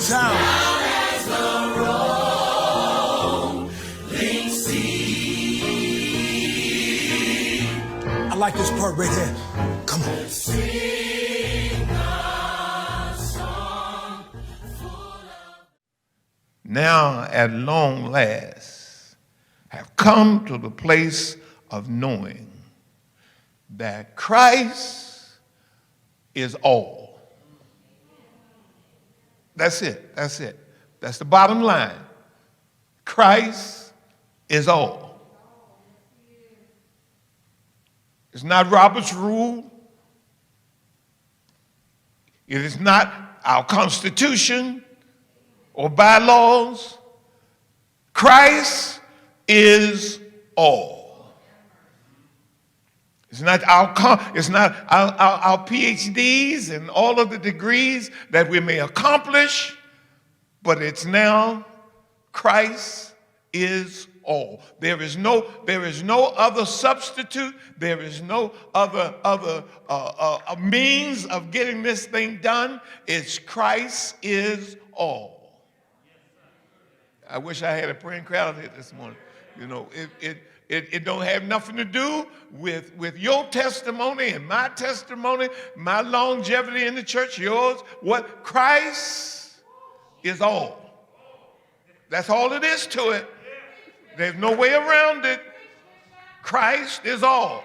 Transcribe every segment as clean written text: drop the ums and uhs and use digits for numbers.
sound. Down as the rolling sea. I like this part right here. Come on. Sing a song full of... Now at long last have come to the place of knowing that Christ is all. That's it. That's it. That's the bottom line. Christ is all. It's not Robert's rule. It is not our Constitution or bylaws. Christ is all. It's not our PhDs and all of the degrees that we may accomplish, but it's now Christ is all. There is no other substitute. There is no other means of getting this thing done. It's Christ is all. I wish I had a praying crowd here this morning. You know, it don't have nothing to do with your testimony and my testimony, my longevity in the church, yours. What Christ is all. That's all it is to it. There's no way around it. Christ is all.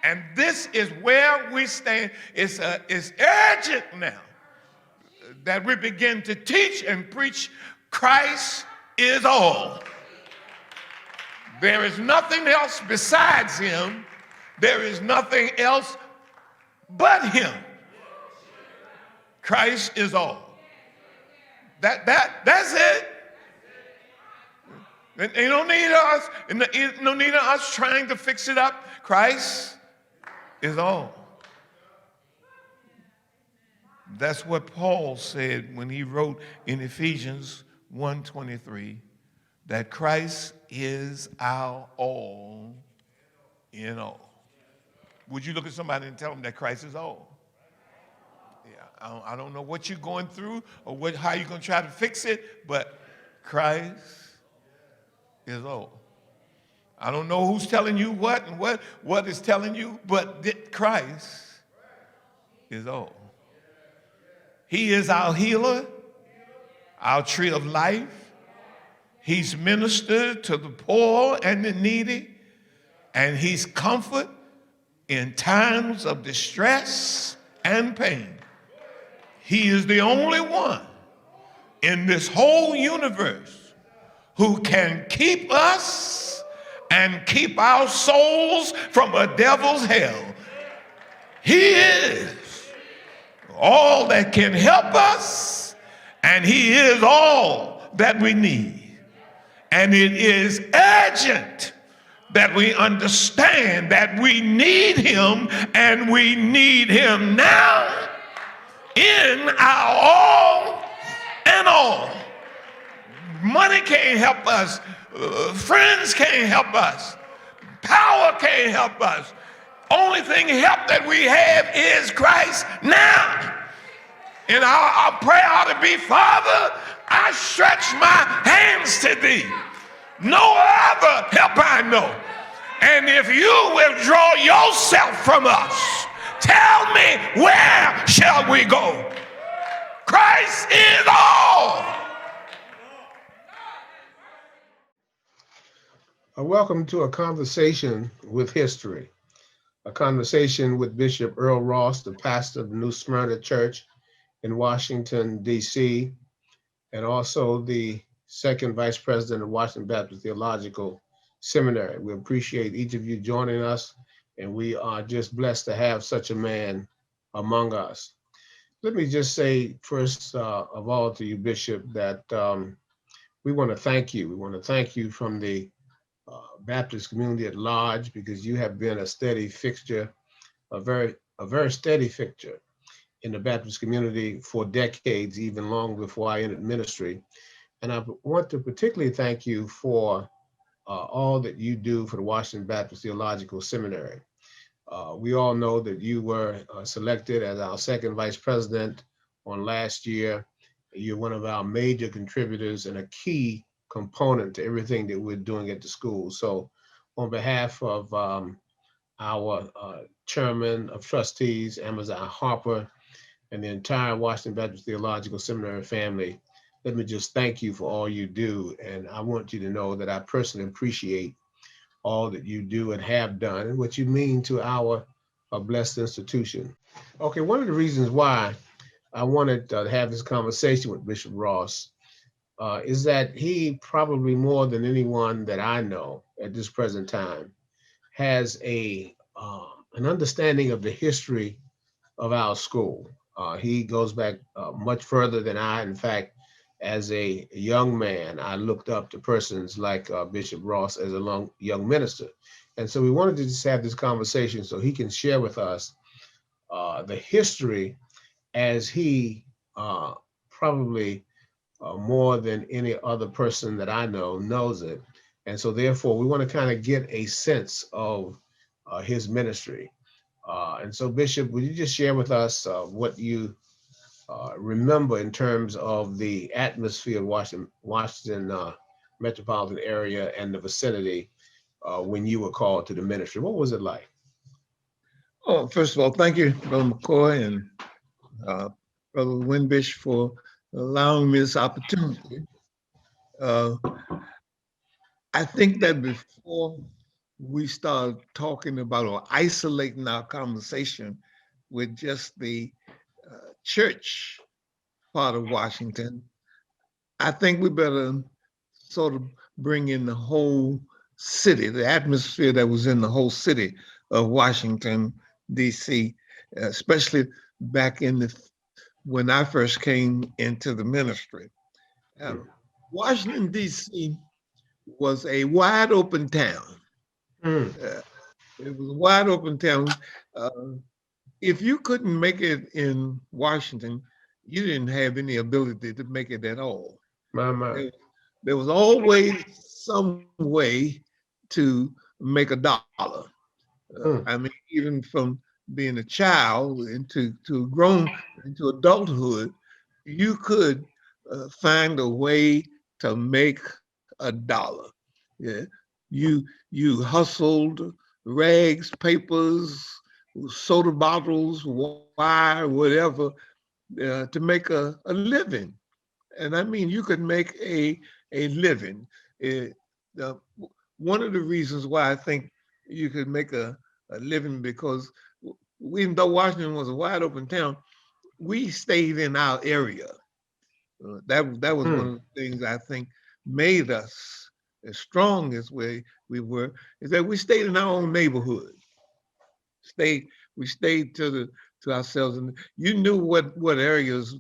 And this is where we stand. It's urgent now that we begin to teach and preach Christ is all. There is nothing else besides him. There is nothing else but him. Christ is all. That's it. And you don't need us. No need of us trying to fix it up. Christ is all. That's what Paul said when he wrote in Ephesians 1:23 that Christ is our all in all. Would you look at somebody and tell them that Christ is all? Yeah, I don't know what you're going through or how you're going to try to fix it, but Christ is all. I don't know who's telling you what and what is telling you, but Christ is all. He is our healer, our tree of life. He's ministered to the poor and the needy, and he's comfort in times of distress and pain. He is the only one in this whole universe who can keep us and keep our souls from a devil's hell. He is all that can help us, and he is all that we need. And it is urgent that we understand that we need him, and we need him now in our all and all. Money can't help us. Friends can't help us. Power can't help us. Only thing help that we have is Christ now. And our prayer ought to be, Father, I stretch my hands to thee. No other help I know. And if you withdraw yourself from us, tell me, where shall we go? Christ is all. Welcome to a conversation with history. A conversation with Bishop Earl Ross, the pastor of the New Smyrna Church in Washington, D.C., and also the second vice president of Washington Baptist Theological Seminary. We appreciate each of you joining us, and we are just blessed to have such a man among us. Let me just say first of all to you, Bishop, that we want to thank you. We want to thank you from the Baptist community at large, because you have been a steady fixture, a very steady fixture in the Baptist community for decades, even long before I entered ministry. And I want to particularly thank you for all that you do for the Washington Baptist Theological Seminary. We all know that you were selected as our second vice president on last year, You're one of our major contributors and a key component to everything that we're doing at the school. So on behalf of our chairman of trustees, Amazon Harper, and the entire Washington Baptist Theological Seminary family, let me just thank you for all you do. And I want you to know that I personally appreciate all that you do and have done and what you mean to our blessed institution. Okay, one of the reasons why I wanted to have this conversation with Bishop Ross is that he probably more than anyone that I know at this present time has an understanding of the history of our school. He goes back much further than I. In fact, as a young man, I looked up to persons like Bishop Ross as a young minister. And so we wanted to just have this conversation so he can share with us the history as he probably more than any other person that I know knows it. And so therefore we want to kind of get a sense of his ministry. And so Bishop, would you just share with us what you remember in terms of the atmosphere of Washington metropolitan area and the vicinity when you were called to the ministry? What was it like? Oh, first of all, thank you, Brother McCoy and Brother Winbish for allowing me this opportunity. I think that before we start talking about or isolating our conversation with just the church part of Washington, I think we better sort of bring in the whole city, the atmosphere that was in the whole city of Washington, D.C., especially back in when I first came into the ministry. Washington, D.C. was a wide open town. It was a wide open town. If you couldn't make it in Washington, you didn't have any ability to make it at all. There was always some way to make a dollar. I mean, even from being a child into adulthood, you could find a way to make a dollar. Yeah, you hustled rags, papers, soda bottles, wire, whatever, to make a living. And I mean, you could make a living. One of the reasons why I think you could make a living, because even though Washington was a wide open town, we stayed in our area. That was one of the things I think made us as strong as we were, is that we stayed in our own neighborhood. We stayed to ourselves, and you knew what areas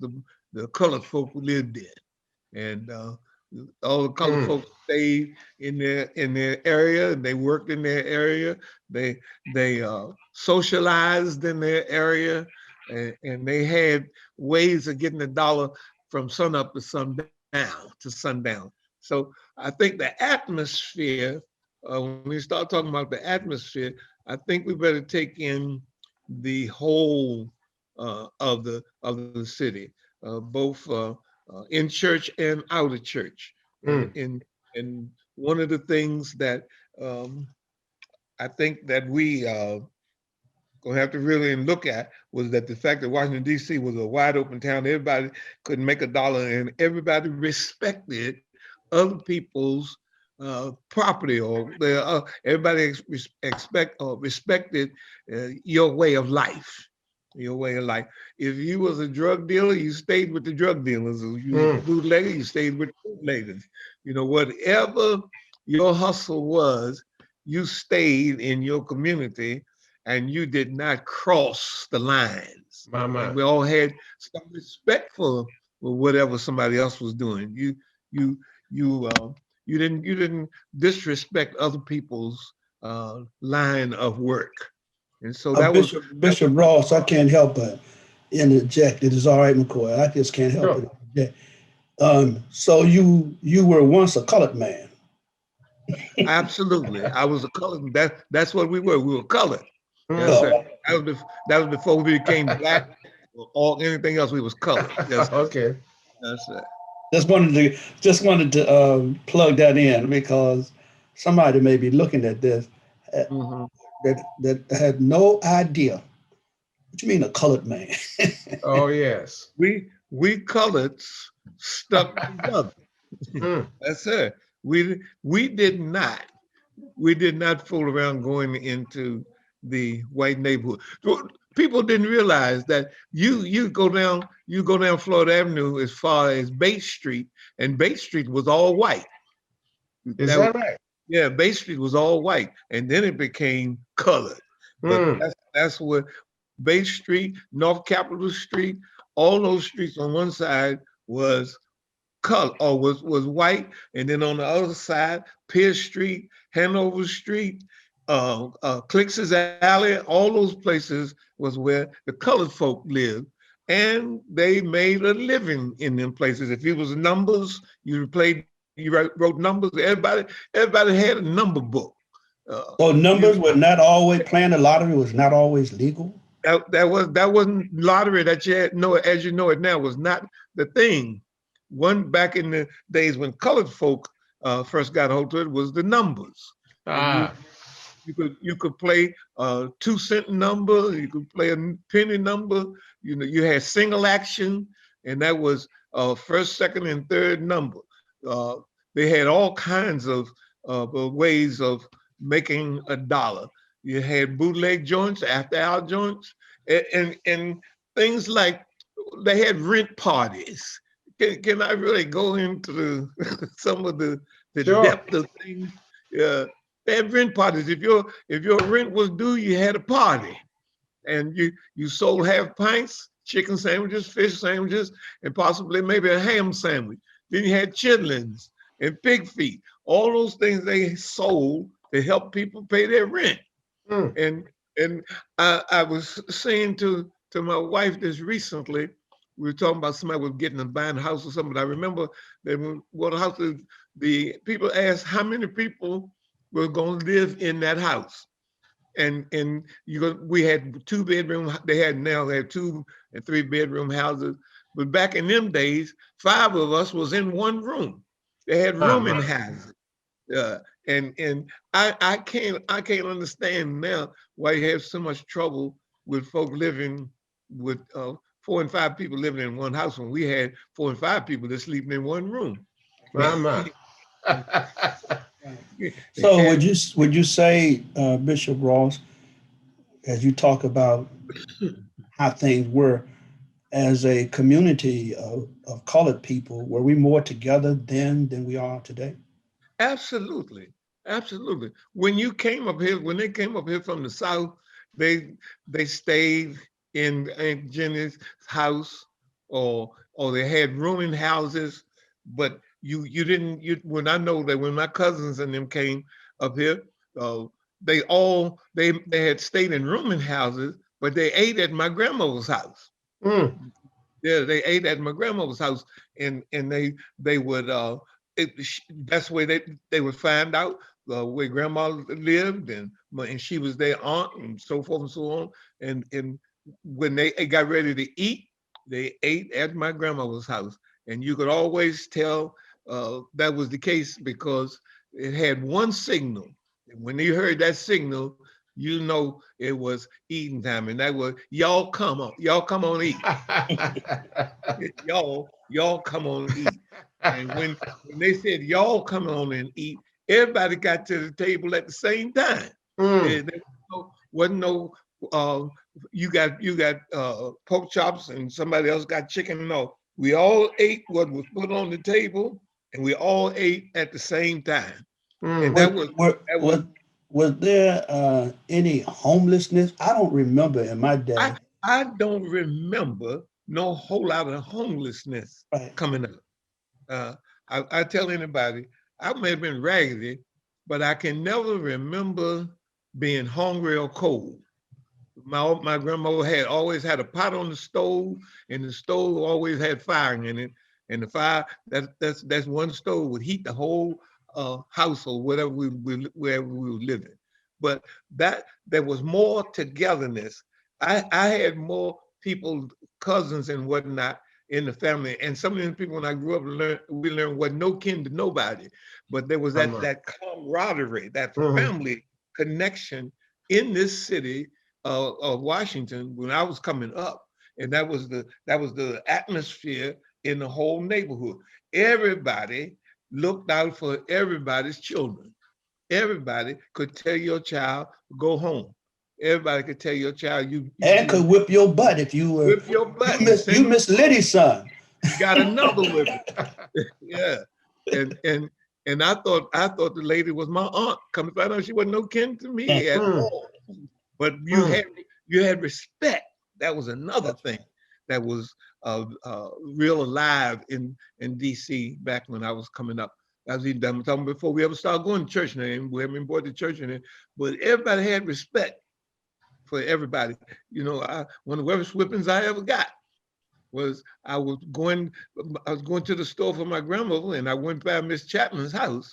the colored folk lived in, and all the colored folks stayed in their area, and they worked in their area. They socialized in their area, and they had ways of getting a dollar from sun up to sundown. So I think the atmosphere, when we start talking about the atmosphere, I think we better take in the whole of the city, both in church and out of church. And one of the things that I think that we gonna have to really look at was that the fact that Washington, D.C. was a wide open town, everybody could make a dollar, and everybody respected other people's property, or everybody respected your way of life. Your way of life. If you was a drug dealer, you stayed with the drug dealers. If you was a bootlegger, you stayed with the bootleggers. You know, whatever your hustle was, you stayed in your community, and you did not cross the lines. And we all had some respect for whatever somebody else was doing. You didn't disrespect other people's line of work. And so that Bishop Ross, I can't help but interject. It is all right, McCoy. I just can't help it. So you were once a colored man. Absolutely, I was a colored. That's what we were. We were colored. Yes, sir. That was before we became black or anything else. We was colored. Yes. Okay. That's it. Just wanted to plug that in because somebody may be looking at this Mm-hmm. that had no idea. What you mean a colored man? Oh, yes. We coloreds stuck together. Mm. That's it. We did not. We did not fool around going into the white neighborhood. People didn't realize that you go down Florida Avenue as far as Bay Street, and Bay Street was all white. Is That was, that right? yeah, Bay Street was all white, and then it became colored. But Mm. that's what Bay Street, North Capitol Street, all those streets on one side was color or was white, and then on the other side, Pierce Street, Hanover Street, Clix's Alley, all those places was where the colored folk lived, and they made a living in them places. If it was numbers, wrote numbers. Everybody had a number book. So You numbers were not always playing the lottery was not always legal. that wasn't lottery that you had know as you know it now was not the thing. One back in the days when colored folk first got hold of it was the numbers, and Ah. you could play a 2 cent number, you could play a penny number. You know, you had single action, and that was first, second, and third number. Uh, they had all kinds of ways of making a dollar. You had bootleg joints, after hour joints, and things like they had rent parties. Can I really go into some of the Sure. depth of things? Yeah, they had rent parties. If your rent was due, you had a party, and you sold half pints, chicken sandwiches, fish sandwiches, and possibly maybe a ham sandwich. Then you had chitlins and pig feet. All those things they sold to help people pay their rent. Mm. And I was saying to my wife this recently. We were talking about somebody was getting and buying a house or something. I remember that when what houses the people asked how many people were going to live in that house, and we had 2 bedroom. They have 2 and 3 bedroom houses, but back in them days, 5 of us was in one room. They had Ah, rooming my. houses. Uh, and I can't understand now why you have so much trouble with folk living with 4 and 5 people living in one house when we had 4 and 5 people that sleeping in one room. My, my. So And would you say, Bishop Ross, as you talk about how things were as a community of colored people, were we more together then than we are today? absolutely, absolutely. When they came up here from the south, they they stayed in Aunt Jenny's house, or they had rooming houses. But you didn't. When I know that when my cousins and them came up here, uh, they had stayed in rooming houses, but they ate at my grandmother's house. Mm. Yeah, they ate at my grandmother's house, and they would that's where they would find out where grandma lived, and she was their aunt, and so forth and so on. And when they got ready to eat, they ate at my grandmother's house, and you could always tell that was the case because it had one signal. And when you heard that signal, you know it was eating time, and that was y'all come on eat. Y'all come on and eat. And when they said y'all come on and eat, everybody got to the table at the same time. Mm. There wasn't no you got pork chops and somebody else got chicken. No, we all ate what was put on the table, and we all ate at the same time. And Mm. Was, that was were, that was was there any homelessness? I don't remember in my I day. I don't remember no whole lot of homelessness Right. coming up. Uh, I tell anybody, I may have been raggedy, but I can never remember being hungry or cold. My grandmother had always had a pot on the stove, and the stove always had fire in it. And the fire that's one stove would heat the whole house or wherever we were living. But that there was more togetherness. I had more people, cousins and whatnot in the family. And some of the people when I grew up, we learned what no kin to nobody, but there was that camaraderie, that family connection in this city of Washington when I was coming up, and that was the atmosphere in the whole neighborhood. Everybody looked out for everybody's children. Everybody could tell your child go home. Everybody could tell your child and could whip your butt if you were whip your butt. you miss Liddy's son. You got another whipping. Yeah, and I thought the lady was my aunt. Come to find out, she wasn't no kin to me at all. But you had respect. That was another thing that was real alive in DC back when I was coming up. As I'm talking before we ever started going to church, and we haven't been brought to church, but everybody had respect for everybody. You know, one of the worst whippings I ever got was I was going to the store for my grandmother, and I went by Miss Chapman's house,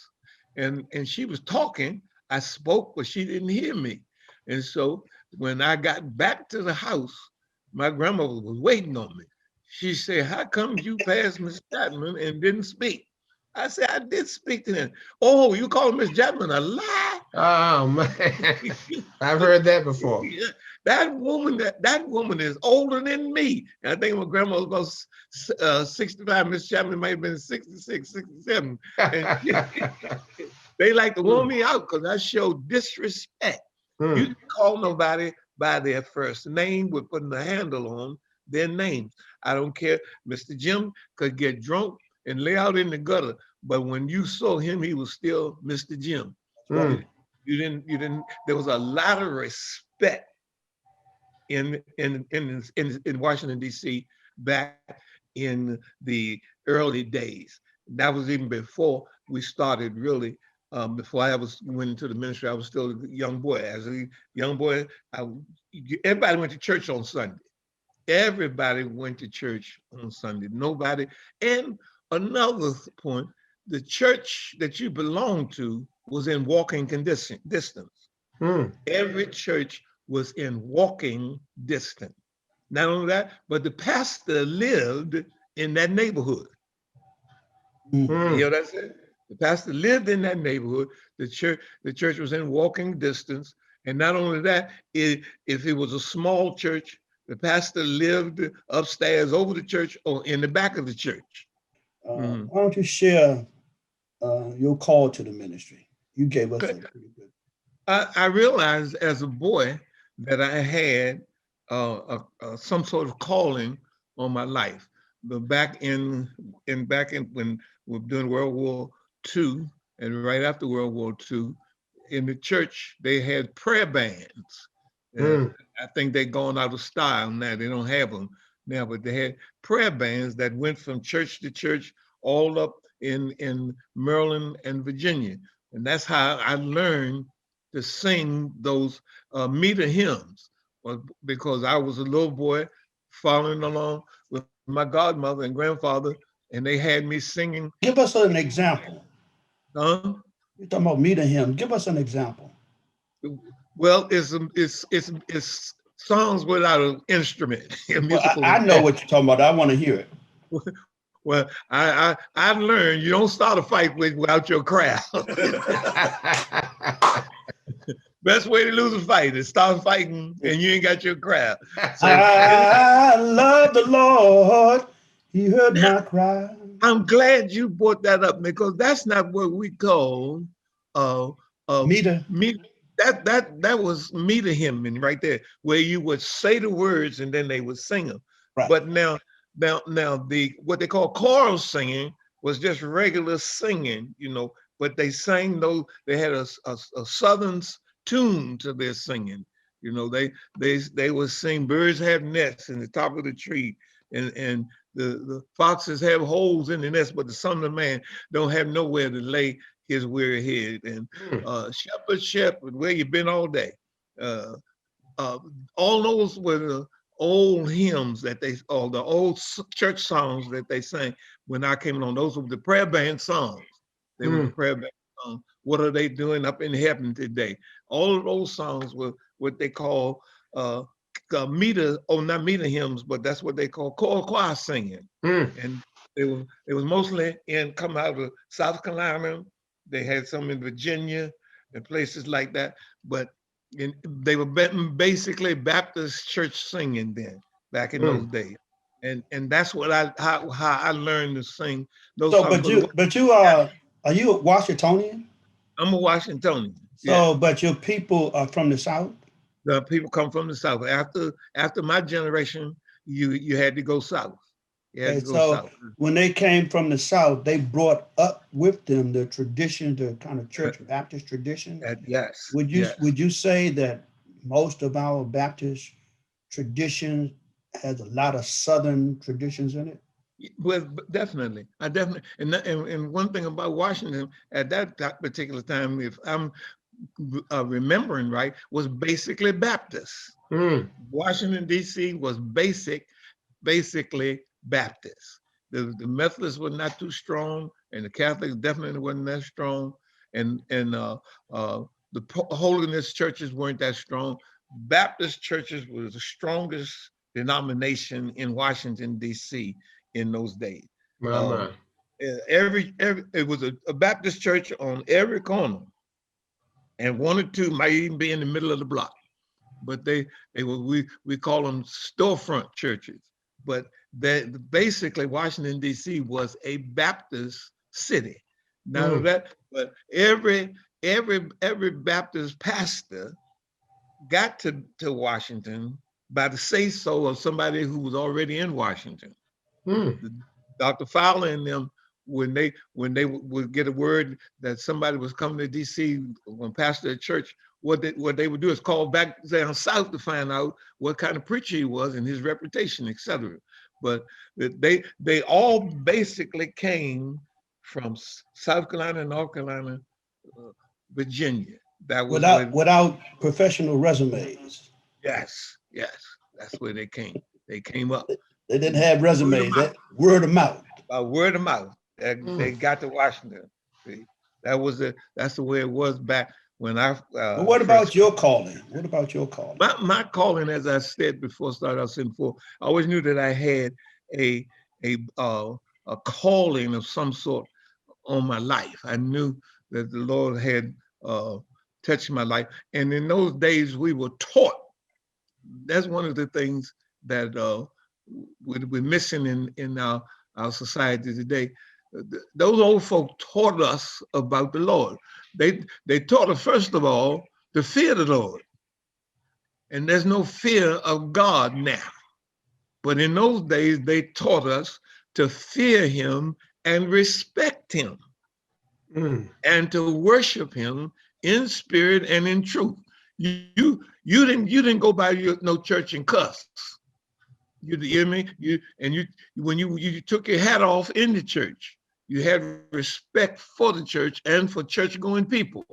and she was talking. I spoke, but she didn't hear me. And so when I got back to the house, my grandmother was waiting on me. She said, "How come you passed Miss Chapman and didn't speak?" I said, "I did speak to him." "Oh, you called Miss Chapman a lie?" Oh man, I've heard that before. That woman is older than me. And I think my grandma was about 65. Miss Chapman might have been 66, 67. They like to warn me out because I showed disrespect. You can call nobody by their first name with putting a handle on their names. I don't care. Mr. Jim could get drunk and lay out in the gutter, but when you saw him, he was still Mr. Jim. You didn't. There was a lot of respect in Washington D.C. back in the early days. That was even before we started really. Before I went into the ministry, I was still a young boy. As a young boy, everybody went to church on Sunday. Everybody went to church on Sunday. Nobody. And another point, the church that you belonged to was in walking distance. Every church was in walking distance. Not only that, but the pastor lived in that neighborhood. You know what I said? The pastor lived in that neighborhood. The church was in walking distance. And not only that, if it was a small church, the pastor lived upstairs over the church or in the back of the church. Why don't you share your call to the ministry? You gave us a pretty good. I realized as a boy that I had some sort of calling on my life. But back in when we were doing World War II and right after World War II, in the church they had prayer bands. I think they're gone out of style now. They don't have them now, but they had prayer bands that went from church to church all up in Maryland and Virginia. And that's how I learned to sing those meter hymns, because I was a little boy following along with my godmother and grandfather, and they had me singing. Give us an example. Huh? You're talking about meter hymns. Give us an example. Well, it's songs without an instrument. Well, I know what you're talking about. I want to hear it. Well, I learned you don't start a fight without your crowd. Best way to lose a fight is start fighting and you ain't got your crowd. So, I love the Lord. He heard my cry. I'm glad you brought that up, because that's not what we call meter. That was meter hymning right there, where you would say the words and then they would sing them. Right. But now the what they call choral singing was just regular singing, but they sang those, they had a southern tune to their singing. They would sing "Birds Have Nests in the Top of the Tree," and the foxes have holes in the nest, but the Son of Man don't have nowhere to lay his weary head. And shepherd, where you been all day? All those were the old hymns the old church songs that they sang when I came along. Those were the prayer band songs. They were the prayer band songs. What are they doing up in heaven today? All of those songs were what they call meter, not meter hymns, but that's what they call choir singing. And it was mostly come out of South Carolina. They had some in Virginia and places like that. But they were basically Baptist church singing then, back in those days. And that's what how I learned to sing those songs. Are you a Washingtonian? I'm a Washingtonian. So, yeah. But your people are from the South? The people come from the South. After my generation, you had to go south. You had to go south. When they came from the South, they brought up with them the tradition, the kind of church Baptist tradition. Yes. Would you say that most of our Baptist tradition has a lot of Southern traditions in it? Well, definitely. And one thing about Washington at that particular time, if I'm remembering right, was basically Baptist. Washington, D.C. was basically Baptist. The Methodists were not too strong, and the Catholics definitely wasn't that strong, and the holiness churches weren't that strong. Baptist churches were the strongest denomination in Washington, D.C. in those days. It was a Baptist church on every corner, and one or two might even be in the middle of the block. But we call them storefront churches. But basically Washington, D.C. was a Baptist city. Now but every Baptist pastor got to Washington by the say-so of somebody who was already in Washington. Dr. Fowler and them, when they would get a word that somebody was coming to D.C. when pastor at church, what they would do is call back down south to find out what kind of preacher he was and his reputation, etc. But they all basically came from South Carolina, North Carolina, Virginia. That was without professional resumes. Yes, that's where they came. They came up. They didn't have resumes. Word of mouth. Word of mouth. They got to Washington. See, that's the way it was back when I. But what about your calling? What about your calling? My calling, as I said before, started out saying before, I always knew that I had a calling of some sort on my life. I knew that the Lord had touched my life, and in those days we were taught. That's one of the things that we're missing in our society today. Those old folk taught us about the Lord. They taught us, first of all, to fear the Lord. And there's no fear of God now. But in those days, they taught us to fear him and respect him and to worship him in spirit and in truth. You didn't go by no church and cuss. You hear me? When you took your hat off in the church, you had respect for the church and for church-going people.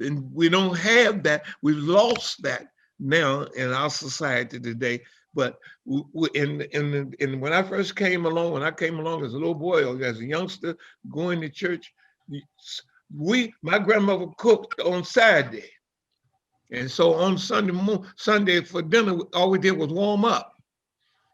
And we don't have that. We've lost that now in our society today. But when I first came along, as a little boy or as a youngster going to church, my grandmother cooked on Saturday. And so on Sunday for dinner, all we did was warm up.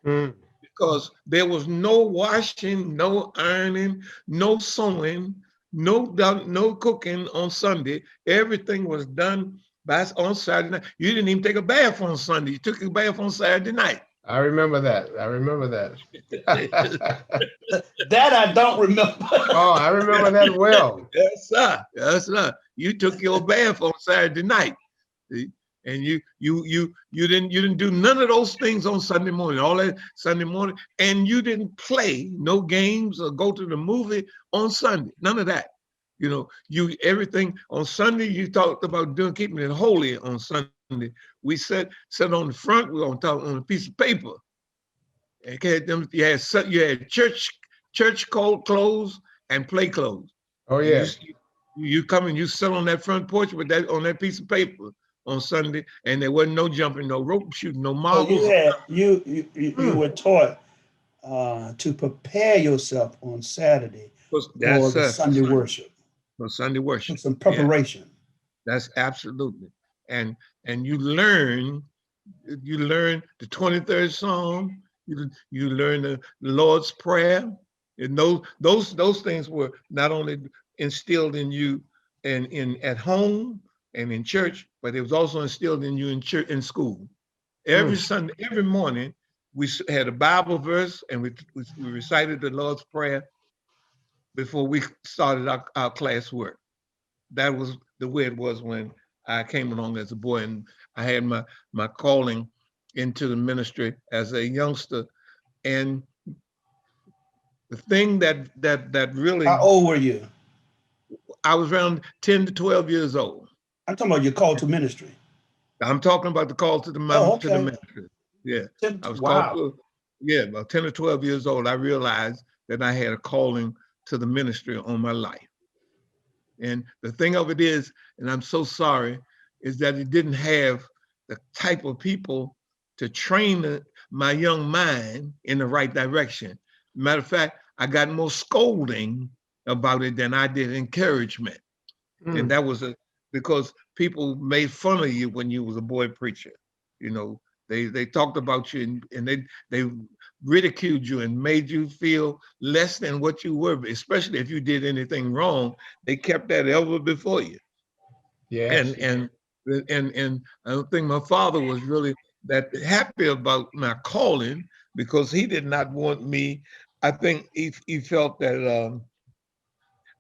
Because there was no washing, no ironing, no sewing, no cooking on Sunday. Everything was done on Saturday night. You didn't even take a bath on Sunday. You took a bath on Saturday night. I remember that. That I don't remember. Oh, I remember that well. Yes, sir. You took your bath on Saturday night. See? And you didn't do none of those things on Sunday morning, all that Sunday morning, and you didn't play no games or go to the movie on Sunday. None of that. Everything on Sunday you talked about keeping it holy on Sunday. We sat on the front. We were on a piece of paper. And you had church clothes and play clothes. Oh yeah. You come and you sit on that front porch with on that piece of paper on Sunday, and there wasn't no jumping, no rope shooting, no marbles. So you were taught to prepare yourself on Saturday for the Sunday worship. For Sunday worship. Some preparation. Yeah. That's absolutely. And you learn You learn the 23rd Psalm. You learn the Lord's Prayer, and those things were not only instilled in you and in at home and in church, but it was also instilled in you in church in school. Every Sunday, every morning, we had a Bible verse, and we recited the Lord's Prayer before we started our classwork. That was the way it was when I came along as a boy, and I had my calling into the ministry as a youngster. And the thing that How really, old were you? I was around 10 to 12 years old. I'm talking about your call to ministry. I'm talking about the call to the Oh, to the okay. ministry. Yeah, I was called Wow. to. Yeah, about 10 or 12 years old, I realized that I had a calling to the ministry on my life. And the thing of it is, and I'm so sorry, is that it didn't have the type of people to train my young mind in the right direction. Matter of fact, I got more scolding about it than I did encouragement. And that was because people made fun of you when you was a boy preacher. You know, they talked about you, and they ridiculed you and made you feel less than what you were, especially if you did anything wrong. They kept that ever before you. Yes. And I don't think my father was really that happy about my calling, because he did not want me. I think he felt that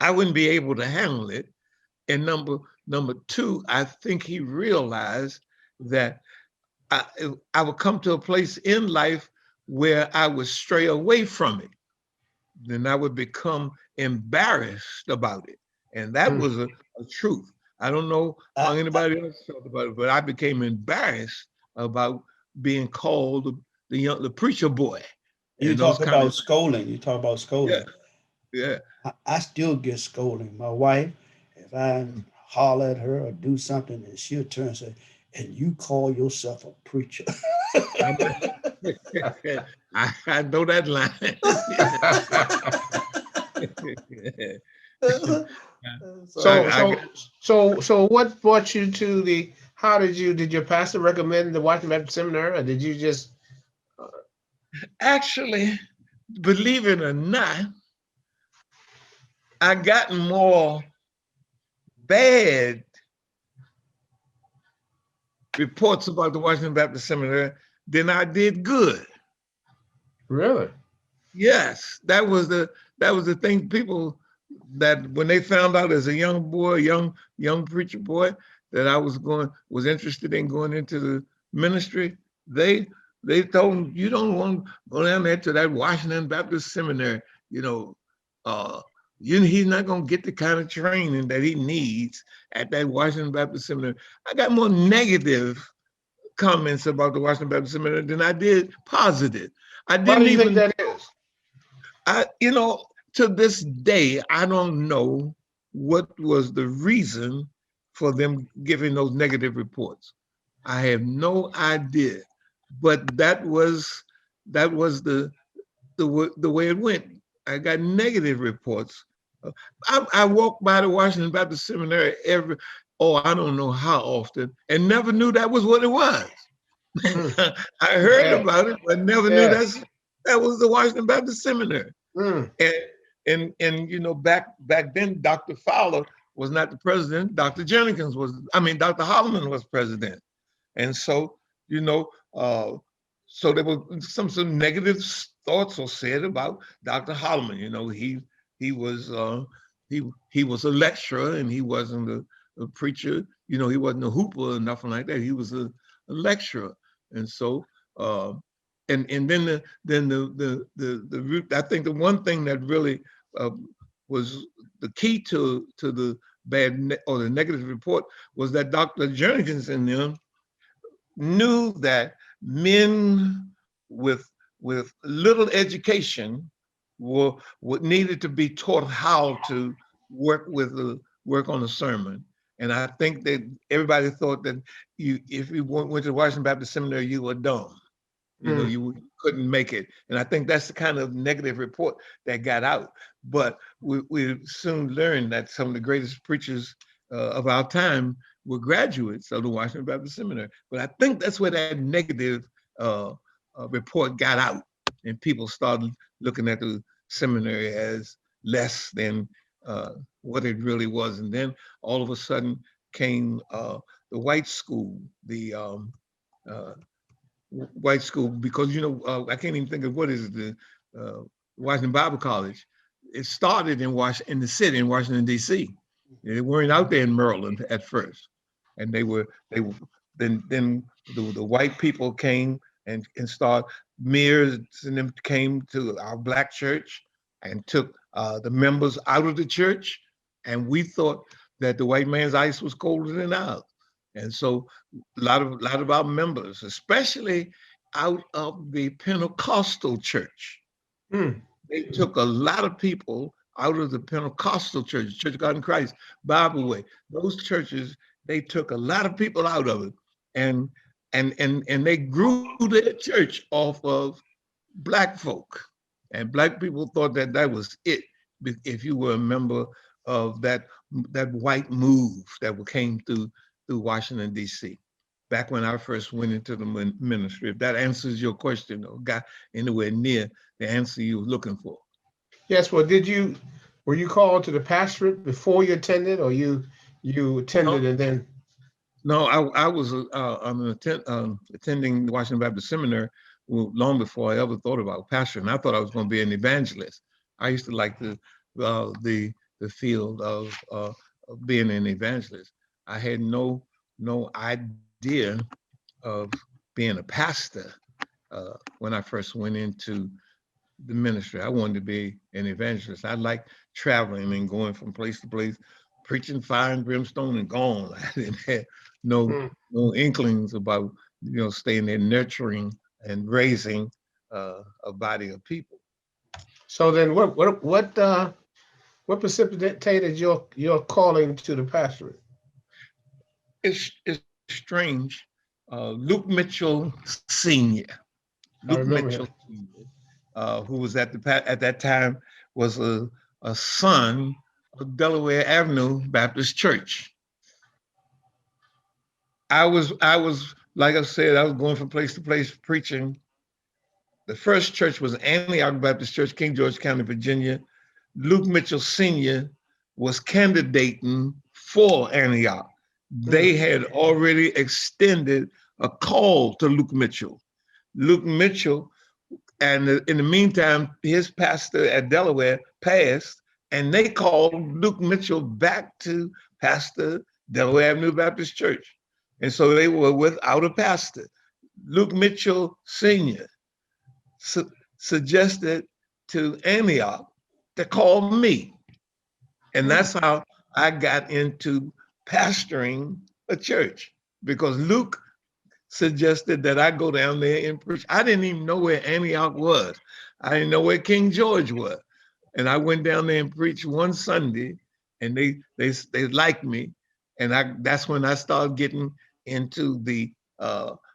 I wouldn't be able to handle it. And number two, I think he realized that I, I would come to a place in life where I would stray away from it. Then I would become embarrassed about it. And that was a truth. I don't know how anybody else felt about it, but I became embarrassed about being called the preacher boy You and those talk kind about of, scolding. You talk about yeah, scolding. yeah. I still get scolding. My wife, if I holler at her or do something, and she'll turn and say, "And you call yourself a preacher?" I I know that line. So, I so, got, so, what brought you to the? How did your pastor recommend the Washington Baptist Seminary, or did you just? actually, believe it or not, I got more bad reports about the Washington Baptist Seminary than I did good. Really? Yes, that was the thing. People that when they found out as a young boy, young preacher boy, that I was interested in going into the ministry, they they told me, you don't want to go down there to that Washington Baptist Seminary. You know, uh, he's not going to get the kind of training that he needs at that Washington Baptist Seminary. I got more negative comments about the Washington Baptist Seminary than I did positive. I Why do didn't you think even that is? to this day, I don't know what was the reason for them giving those negative reports. I have no idea, but that was the way it went. I got negative reports. I walked by the Washington Baptist Seminary I don't know how often, and never knew that was what it was. Mm, I heard yeah. about it, but never knew Yeah. that was the Washington Baptist Seminary. Mm, And back then, Dr. Fowler was not the president. Dr. Jennings was. I mean, Dr. Holloman was president. And so, you know, so there were some negative thoughts or said about Dr. Holloman. You know, he was he was a lecturer, and he wasn't a preacher. You know, he wasn't a hooper or nothing like that. He was a lecturer. And so uh, and then the root. I think the one thing that really uh, was the key to the or the negative report was that Dr. Jennings and them knew that men with little education were what needed to be taught how to work on a sermon. And I think that everybody thought that if you went to Washington Baptist Seminary, you were dumb. mm. You couldn't make it. And I think that's the kind of negative report that got out. But we soon learned that some of the greatest preachers of our time were graduates of the Washington Baptist Seminary. But I think that's where that negative report got out, and people started looking at the seminary as less than what it really was. And then all of a sudden came the white school, the white school, because I can't even think of what is it, the Washington Bible College. It started in the city in Washington D.C. They weren't out there in Maryland at first, and they were then the white people came and started. Mears and them came to our black church and took the members out of the church, and we thought that the white man's ice was colder than ours. And so a lot of our members, especially out of the Pentecostal church, they took a lot of people out of the Pentecostal church, Church of God in Christ, Bible Way. Those churches, they took a lot of people out of it, and they grew their church off of black folk, and black people thought that that was it. If you were a member of that white move that came through Washington D.C. back when I first went into the ministry. If that answers your question or got anywhere near the answer you were looking for. Yes. Well, were you called to the pastorate before you attended, or you attended and then? No, I was attending the Washington Baptist Seminary long before I ever thought about pastoring. I thought I was going to be an evangelist. I used to like the field of being an evangelist. I had no idea of being a pastor when I first went into the ministry. I wanted to be an evangelist. I liked traveling and going from place to place, preaching fire and brimstone and gone. I didn't have no inklings about staying there nurturing and raising a body of people. So then, what precipitated your calling to the pastorate? It's strange. Luke Mitchell Sr. Luke Mitchell, who was at that time was a son of Delaware Avenue Baptist Church. I was like I said, I was going from place to place preaching. The first church was Antioch Baptist Church, King George County, Virginia. Luke Mitchell Sr. was candidating for Antioch. They had already extended a call to Luke Mitchell. Luke Mitchell, and in the meantime, his pastor at Delaware passed, and they called Luke Mitchell back to pastor Delaware Avenue Baptist Church. And so they were without a pastor. Luke Mitchell Sr. suggested to Antioch to call me. And that's how I got into pastoring a church, because Luke suggested that I go down there and preach. I didn't even know where Antioch was. I didn't know where King George was. And I went down there and preached one Sunday, and they liked me. And that's when I started getting into the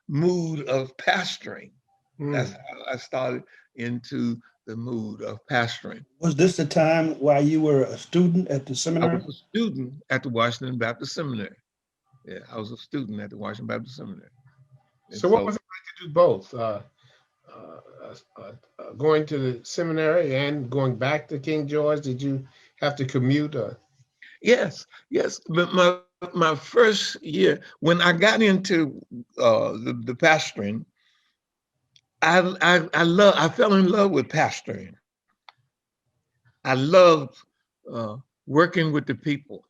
mood of pastoring. That's how I started into the mood of pastoring. Was this the time while you were a student at the I seminary? was a student at the Washington Baptist Seminary. Yeah, I was a student at the Washington Baptist Seminary. So what was it like to do both? Going to the seminary and going back to King George? Did you have to commute? Yes. But my first year, when I got into the pastoring, I fell in love with pastoring. I loved working with the people.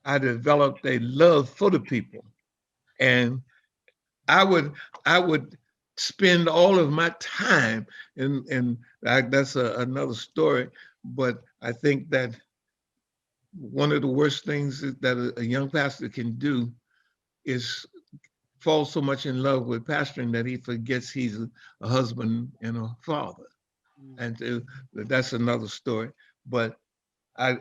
I developed a love for the people, and I would spend all of my time, and that's another story. But I think that one of the worst things that a young pastor can do is fall so much in love with pastoring that he forgets he's a husband and a father. And that's another story. But I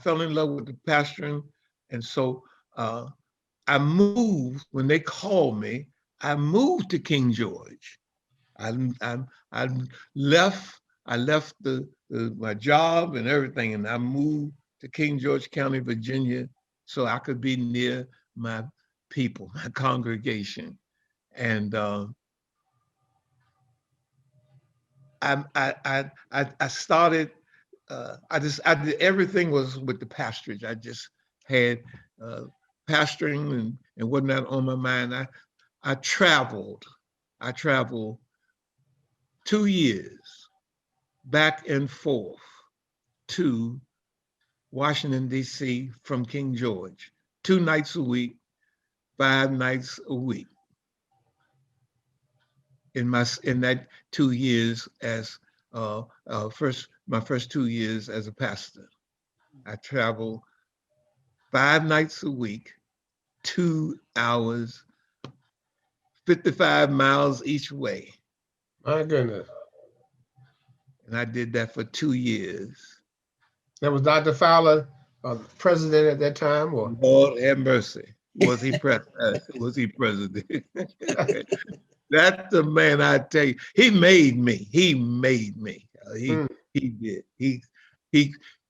fell in love with the pastoring, and so I moved. When they called me, I moved to King George. I left my job and everything, and I moved to King George County, Virginia, so I could be near my people, my congregation. And I started. I did everything was with the pastorage. I just had uh, pastoring and whatnot on my mind. I traveled. I traveled 2 years back and forth to Washington, D.C. from King George, 2 nights a week, 5 nights a week. In that 2 years as my first 2 years as a pastor, I traveled 5 nights a week, 2 hours, 55 miles each way. My goodness. And I did that for 2 years. That was Dr. Fowler, president at that time, or? Lord have mercy. Was he president? That's the man, I tell you. He made me. He made me. He did.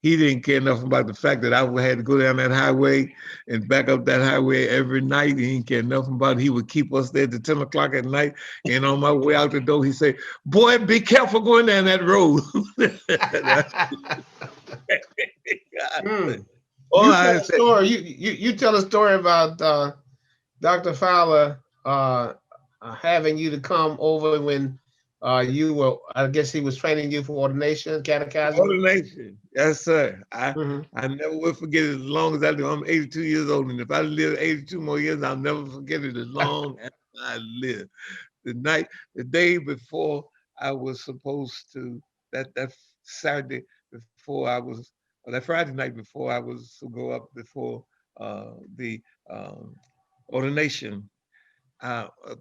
He didn't care enough about the fact that I had to go down that highway and back up that highway every night. He didn't care enough about it. He would keep us there till 10 o'clock at night. And on my way out the door, he said, "Boy, be careful going down that road." You tell a story about Dr. Fowler having you to come over when you were, I guess he was training you for ordination, catechizing. Ordination, yes, sir. I never will forget it as long as I do. I'm 82 years old, and if I live 82 more years, I'll never forget it as long as I live. The day before I was supposed to, that Saturday before I was, or that Friday night before I was to go up before the ordination,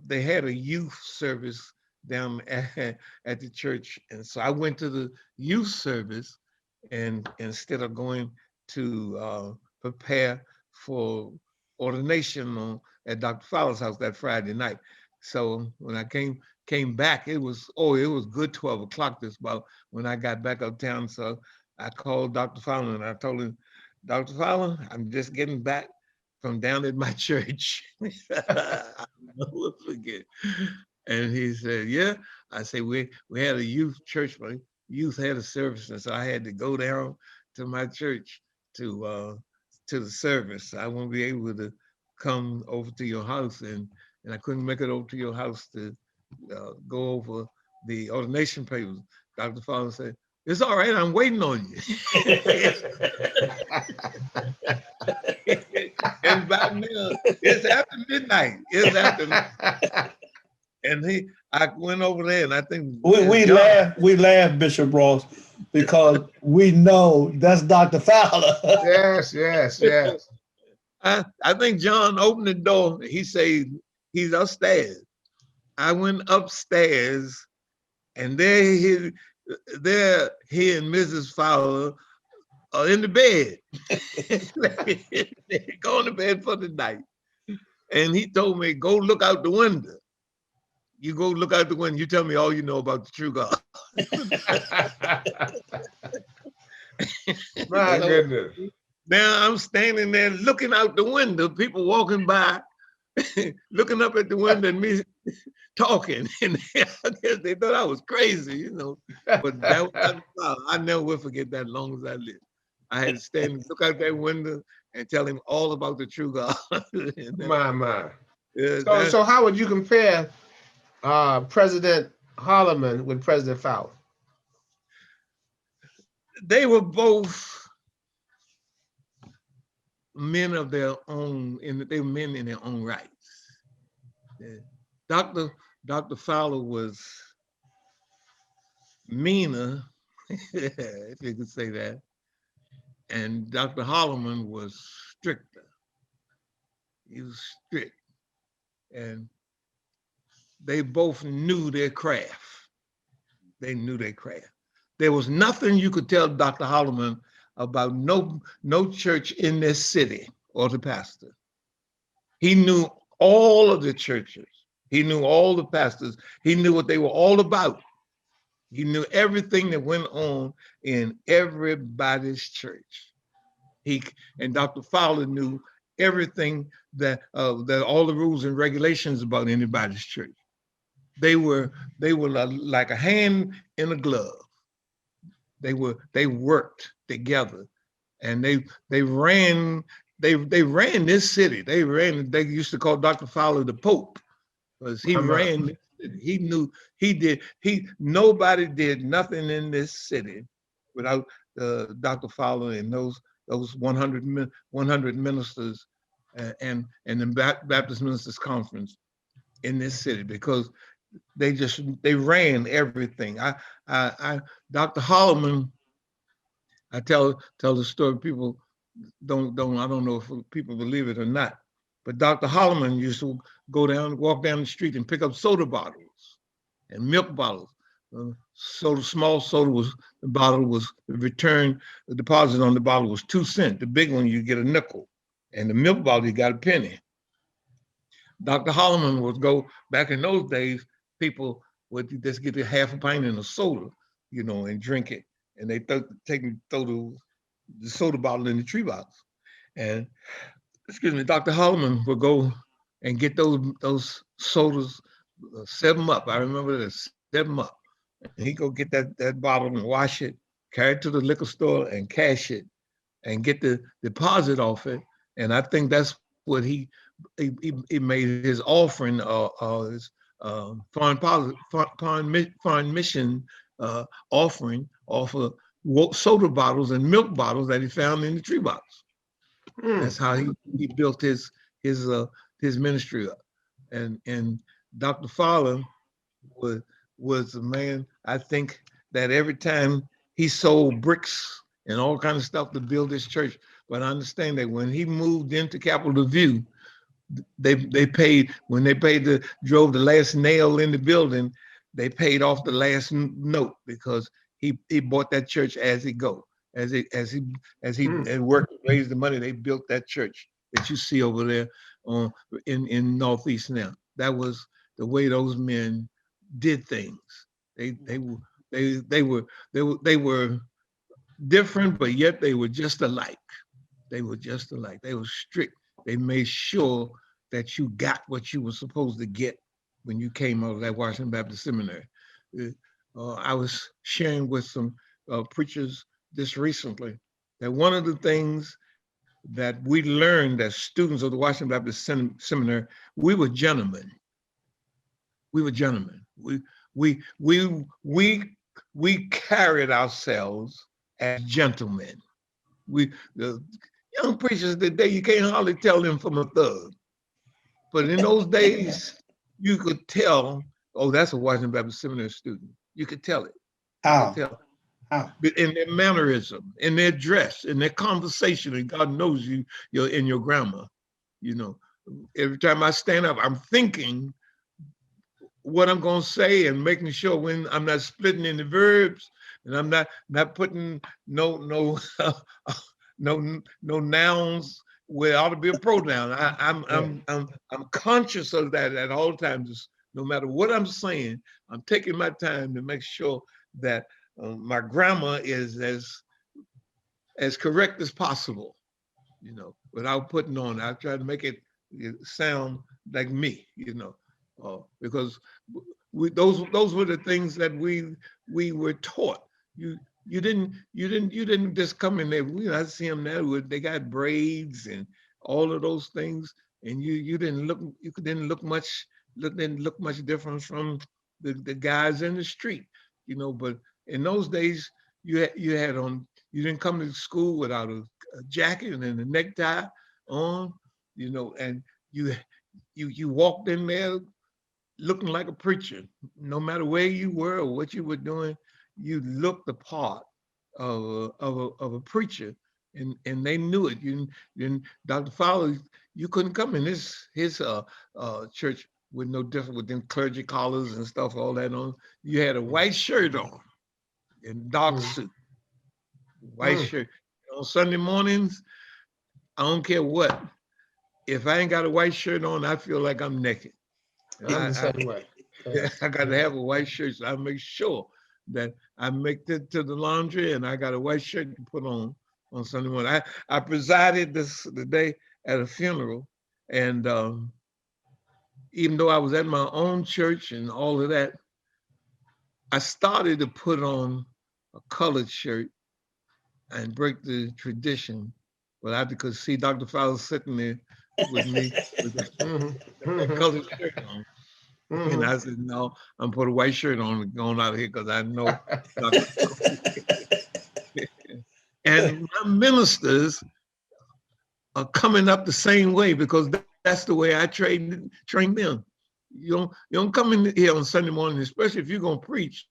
they had a youth service down at the church. And so I went to the youth service, and instead of going to prepare for ordination at Dr. Fowler's house that Friday night. So when I came back, it was good 12 o'clock this about when I got back uptown. So I called Dr. Fowler and I told him, "Dr. Fowler, I'm just getting back from down at my church." I never forget. And he said, "Yeah." I said, we had a youth church, but youth had a service, and so I had to go down to my church to the service. I won't be able to come over to your house, and I couldn't make it over to your house to go over the ordination papers. Dr. Fowler said, "It's all right, I'm waiting on you." And by now, it's after midnight. And I went over there, and I think we laugh, Bishop Ross, because we know that's Dr. Fowler. Yes. I think John opened the door. He said he's upstairs. I went upstairs, and there he and Mrs. Fowler are in the bed. They're going to bed for the night. And he told me, "Go look out the window. You go look out the window. You tell me all you know about the true God." My goodness. Now I'm standing there looking out the window, people walking by, looking up at the window and me talking. And I guess they thought I was crazy, But that was, I never will forget that long as I live. I had to stand and look out that window and tell him all about the true God. My. Yeah, So how would you compare President Holloman with President Fowler? They were both men of their own, and they were men in their own rights. Dr. Fowler was meaner, if you could say that, and Dr. Holloman was stricter. He was strict, and they both knew their craft. They knew their craft. There was nothing you could tell Dr. Holloman about no church in this city or the pastor. He knew all of the churches. He knew all the pastors. He knew what they were all about. He knew everything that went on in everybody's church. And Dr. Fowler knew everything that all the rules and regulations about anybody's church. They were like a hand in a glove. They worked together, and they ran this city. They used to call Dr. Fowler the Pope, because he ran. He knew nobody did nothing in this city without Dr. Fowler and those 100 ministers and the Baptist Ministers Conference in this city, because they ran everything. Dr. Holloman, I tell the story. People I don't know if people believe it or not, but Dr. Holloman used to walk down the street and pick up soda bottles and milk bottles. Small soda bottle was returned. The deposit on the bottle was 2 cents. The big one you get a nickel, and the milk bottle you got a penny. Dr. Holloman would go back in those days. People would just get a half a pint in a soda, and drink it, and they throw the soda bottle in the tree box. And Dr. Holloman would go and get those sodas, 7-Up. I remember that, 7-Up. And he'd go get that bottle and wash it, carry it to the liquor store and cash it, and get the deposit off it. And I think that's what he made his offering, his foreign mission offering off of soda bottles and milk bottles that he found in the tree box. That's how he built his ministry up. And Dr. Fowler was a man, I think, that every time he sold bricks and all kinds of stuff to build this church. But I understand that when he moved into Capitol View, they drove the last nail in the building, they paid off the last note, because he bought that church as he worked and raised the money. They built that church that you see over there in Northeast now. That was the way those men did things. They were different, but yet they were just alike. They were just alike. They were strict. They made sure that you got what you were supposed to get when you came out of that Washington Baptist Seminary. I was sharing with some preachers just recently that one of the things that we learned as students of the Washington Baptist Seminary, we were gentlemen. We were gentlemen. We carried ourselves as gentlemen. The young preachers today, you can't hardly tell them from a thug. But in those days, you could tell, oh, that's a Washington Baptist Seminary student. You could tell it. How? How? In their mannerism, in their dress, in their conversation, and God knows you're in your grammar. Every time I stand up, I'm thinking what I'm going to say and making sure when I'm not splitting in the verbs, and I'm not putting no nouns where ought to be a pronoun. I'm conscious of that at all times. No matter what I'm saying, I'm taking my time to make sure that my grammar is as correct as possible, without putting on. I try to make it sound like me, because those were the things that we were taught. You didn't just come in there. I see them now. They got braids and all of those things, and you didn't look much different from the guys in the street, But in those days, you didn't come to school without a jacket and a necktie on, and you walked in there looking like a preacher. No matter where you were or what you were doing, you looked the part of a preacher, and they knew it. And Dr. Fowler, you couldn't come in his church with no different, with them clergy collars and stuff, all that on. You had a white shirt on and dark suit, white shirt. On Sunday mornings, I don't care what. If I ain't got a white shirt on, I feel like I'm naked. I'm the same way. I got to have a white shirt, so I make sure that I make it to the laundry, and I got a white shirt to put on Sunday morning. I presided the day at a funeral, and even though I was at my own church and all of that, I started to put on a colored shirt and break the tradition. But I could see Dr. Fowler sitting there with me with that colored shirt on. And I said, no, I'm put a white shirt on and going out of here because I know it's not gonna go. And my ministers are coming up the same way because that's the way I train them. You don't come in here on Sunday morning, especially if you're gonna preach.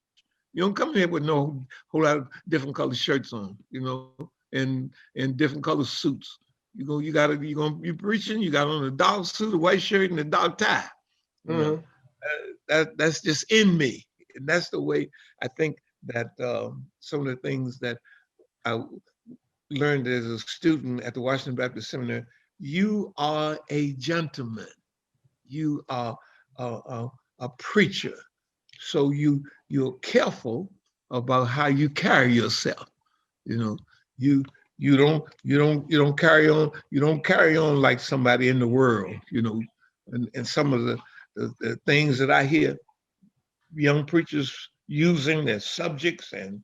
You don't come in here with no whole lot of different colored shirts on, and different colored suits. You preaching. You got on a dark suit, a white shirt, and a dark tie. That's just in me, and that's the way I think that some of the things that I learned as a student at the Washington Baptist Seminary. You are a gentleman. You are a preacher, so you're careful about how you carry yourself. You don't carry on like somebody in the world. And some of the things that I hear young preachers using their subjects and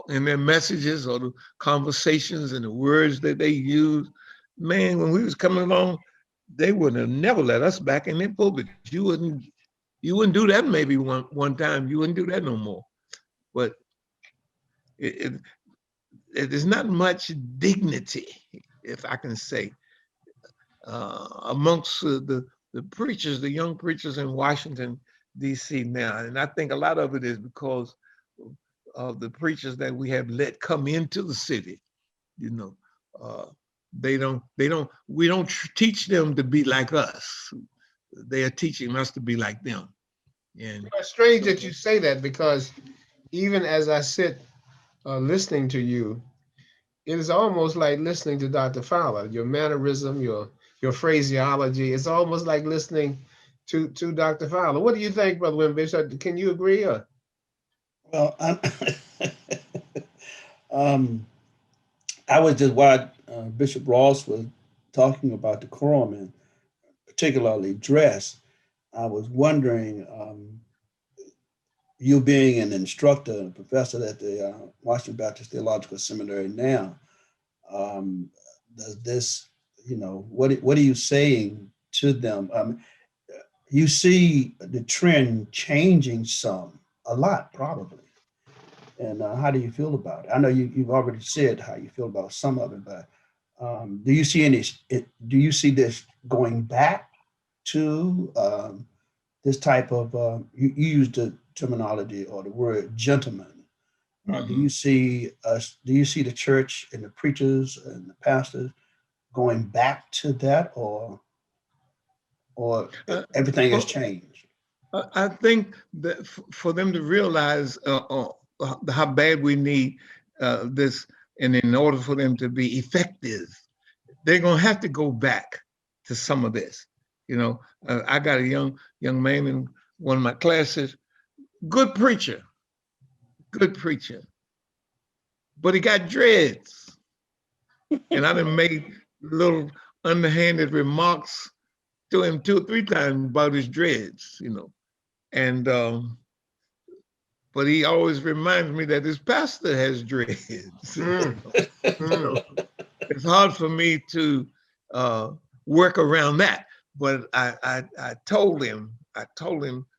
in their messages or the conversations and the words that they use. Man, when we was coming along, they would have never let us back in their pulpit. You wouldn't do that maybe one time. You wouldn't do that no more. But it is not much dignity, if I can say, amongst the preachers, the young preachers in Washington, D.C. now. And I think a lot of it is because of the preachers that we have let come into the city. We don't teach them to be like us. They are teaching us to be like them. And it's strange that you say that, because even as I sit listening to you, it is almost like listening to Dr. Fowler. Your mannerism, your phraseology, it's almost like listening to Dr. Fowler. What do you think, Brother Wimbish? Can you agree? Or? Well, I was just, while Bishop Ross was talking about decorum and particularly dress, I was wondering, you being an instructor and a professor at the Washington Baptist Theological Seminary now, does this, what are you saying to them? You see the trend changing a lot, probably. And how do you feel about it? I know you've already said how you feel about some of it, but do you see this going back to this type of, you used the terminology or the word gentleman. Do you see the church and the preachers and the pastors going back to that, or everything has changed? I think that for them to realize how bad we need this, and in order for them to be effective, they're going to have to go back to some of this. I got a young man in one of my classes, good preacher, but he got dreads. And I done made little underhanded remarks to him 2 or 3 times about his dreads, And but he always reminds me that his pastor has dreads. It's hard for me to work around that. But I told him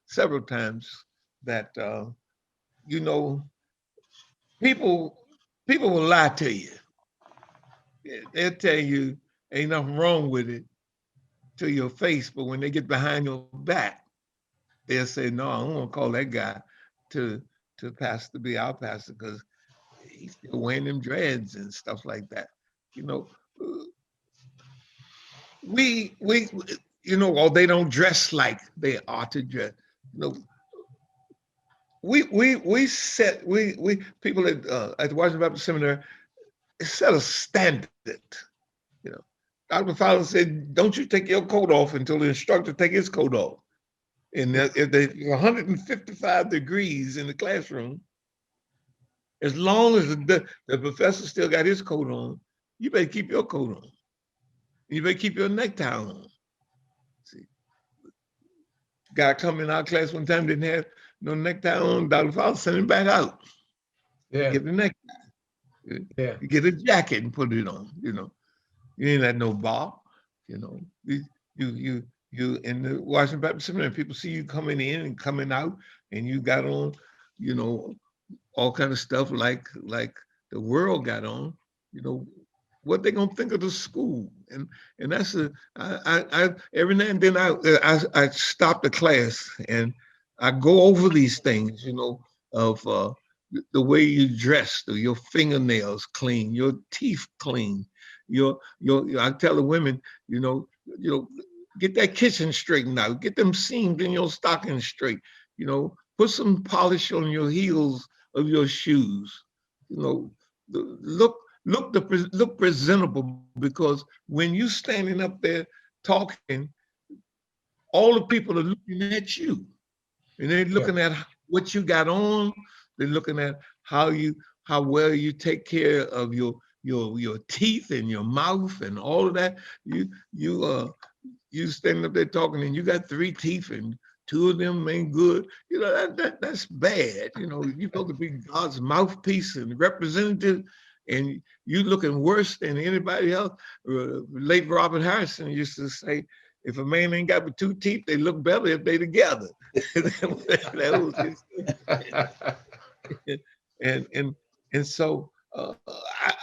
several times that people will lie to you. They'll tell you ain't nothing wrong with it to your face, but when they get behind your back, they'll say, no, I don't want to call that guy to be our pastor because he's still wearing them dreads and stuff like that. Or they don't dress like they ought to dress. We people at the Washington Baptist Seminary set a standard. Dr. Fowler said, don't you take your coat off until the instructor take his coat off. And if there's 155 degrees in the classroom, as long as the professor still got his coat on, you better keep your coat on. You better keep your necktie on. See, guy come in our class one time, didn't have no necktie on. Dr. Fowler sent him back out. Yeah. Get the necktie. Yeah. You get a jacket and put it on. You ain't at no bar. You in the Washington Baptist Seminary, people see you coming in and coming out, and you got on, all kind of stuff like the world got on. What they gonna think of the school? And that's I every now and then I stop the class and I go over these things, of the way you dress, your fingernails clean, your teeth clean, your I tell the women, get that kitchen straightened out, get them seams in your stockings straight, put some polish on your heels of your shoes, look look presentable, because when you standing up there talking, all the people are looking at you, and they're looking at what you got on. They're looking at how well you take care of your teeth and your mouth and all of that. You standing up there talking, and you got 3 teeth and 2 of them ain't good. That's bad. You're supposed to be God's mouthpiece and representative, and you looking worse than anybody else. Late Robert Harrison used to say, if a man ain't got but 2 teeth, they look better if they together. That was his. And so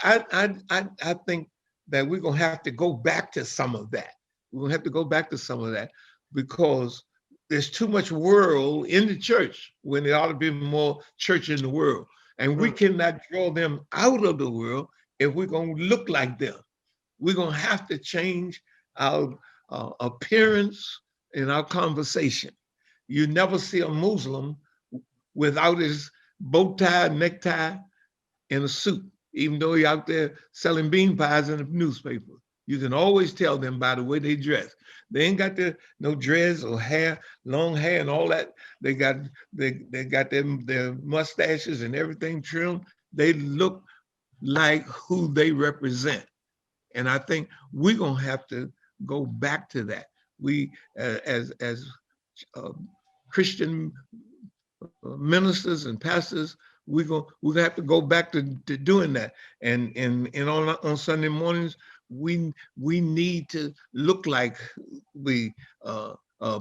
I think that we're gonna have to go back to some of that. We're gonna have to go back to some of that, because there's too much world in the church when there ought to be more church in the world. And we cannot draw them out of the world if we're gonna look like them. We're gonna have to change our appearance in our conversation. You never see a Muslim without his bow tie, necktie, and a suit, even though he's out there selling bean pies in the newspaper. You can always tell them by the way they dress. They ain't got no dreads or hair, long hair and all that. They got their mustaches and everything trimmed. They look like who they represent. And I think we're gonna have to go back to that. We, as Christian ministers and pastors, we're gonna have to go back to doing that. And on Sunday mornings, we need to look like we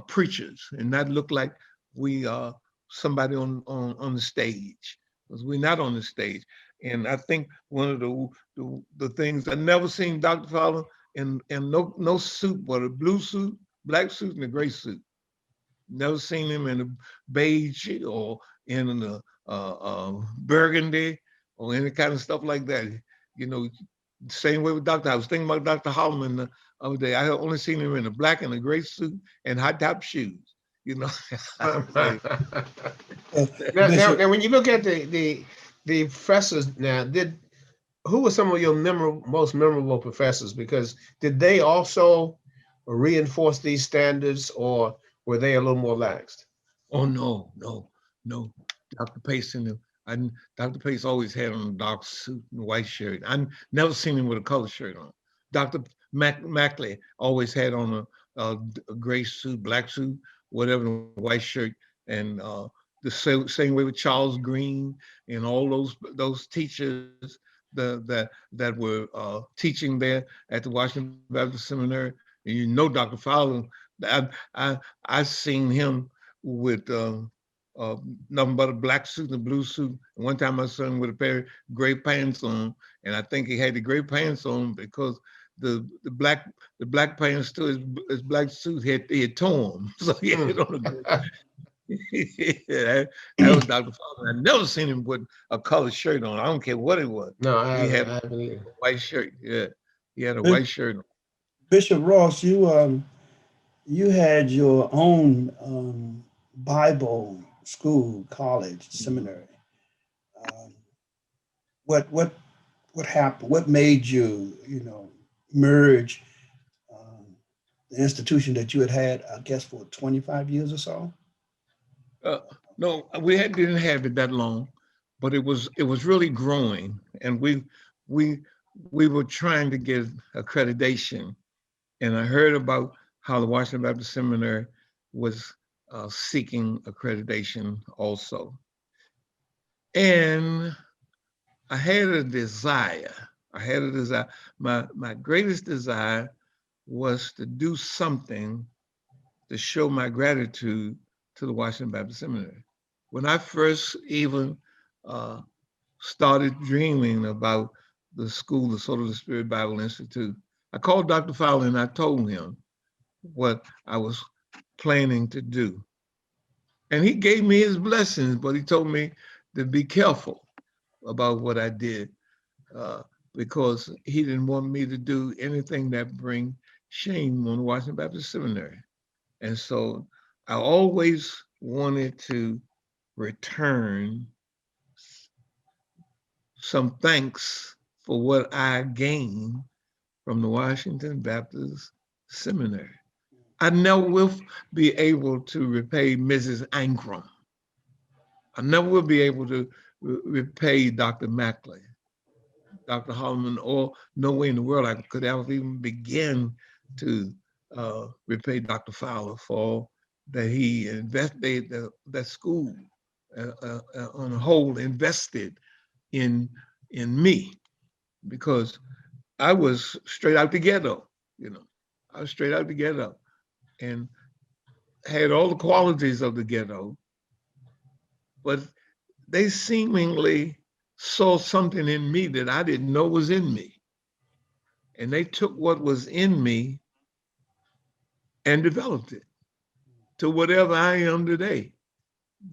preachers and not look like we are somebody on the stage, because we're not on the stage. And I think one of the things I never seen Dr. Fowler in no suit but a blue suit, black suit, and a gray suit. Never seen him in a beige or in a burgundy or any kind of stuff like that. Same way with Dr. I was thinking about Dr. Holloman the other day. I only seen him in a black and a gray suit and high top shoes. Now, when you look at the professors now, who were some of your most memorable professors? Because did they also reinforce these standards, or were they a little more laxed? Oh no. Dr. Pace Dr. Pace always had on a dark suit and a white shirt. I never seen him with a color shirt on. Dr. Mackley always had on a gray suit, black suit, whatever, white shirt, and the same way with Charles Green and all those teachers that were teaching there at the Washington Baptist Seminary. And Dr. Fowler, I seen him with nothing but a black suit and a blue suit. And one time I saw him with a pair of gray pants on, and I think he had the gray pants on because the black pants to his black suit he had torn, so he had on a gray. Yeah, that was Dr. Fowler. I never seen him with a colored shirt on. I don't care what it was. No, he had a white shirt. Yeah, he had a white shirt on. Bishop Ross, you had your own Bible school, college, seminary. What happened? What made you, merge the institution that you had, I guess, for 25 years or so? No, we didn't have it that long, but it was really growing, and we were trying to get accreditation And I heard about how the Washington Baptist Seminary was seeking accreditation also. And I had a desire. My greatest desire was to do something to show my gratitude to the Washington Baptist Seminary. When I first even started dreaming about the school, the Sword of the Spirit Bible Institute, I called Dr. Fowler and I told him what I was planning to do. And he gave me his blessings, but he told me to be careful about what I did because he didn't want me to do anything that bring shame on Washington Baptist Seminary. And so I always wanted to return some thanks for what I gained from the Washington Baptist Seminary. I never will be able to repay Mrs. Ankrum. I never will be able to repay Dr. Mackley, Dr. Holloman, or no way in the world I could ever even begin to repay Dr. Fowler for that he invested, that school on a whole invested in me, because I was straight out the ghetto, I was straight out the ghetto and had all the qualities of the ghetto, but they seemingly saw something in me that I didn't know was in me. And they took what was in me and developed it to whatever I am today.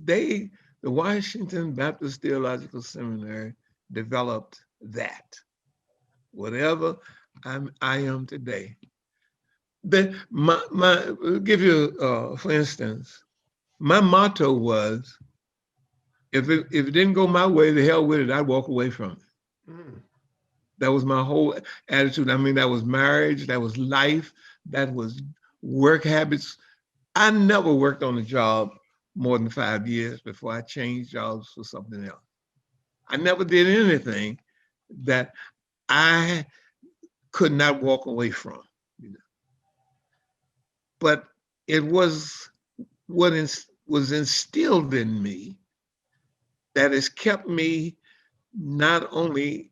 The Washington Baptist Theological Seminary developed that, whatever I am today. I'll give you, for instance, my motto was, if it didn't go my way, the hell with it, I'd walk away from it. Mm. That was my whole attitude. I mean, that was marriage, that was life, that was work habits. I never worked on a job more than 5 years before I changed jobs for something else. I never did anything that I could not walk away from. But it was what was instilled in me that has kept me not only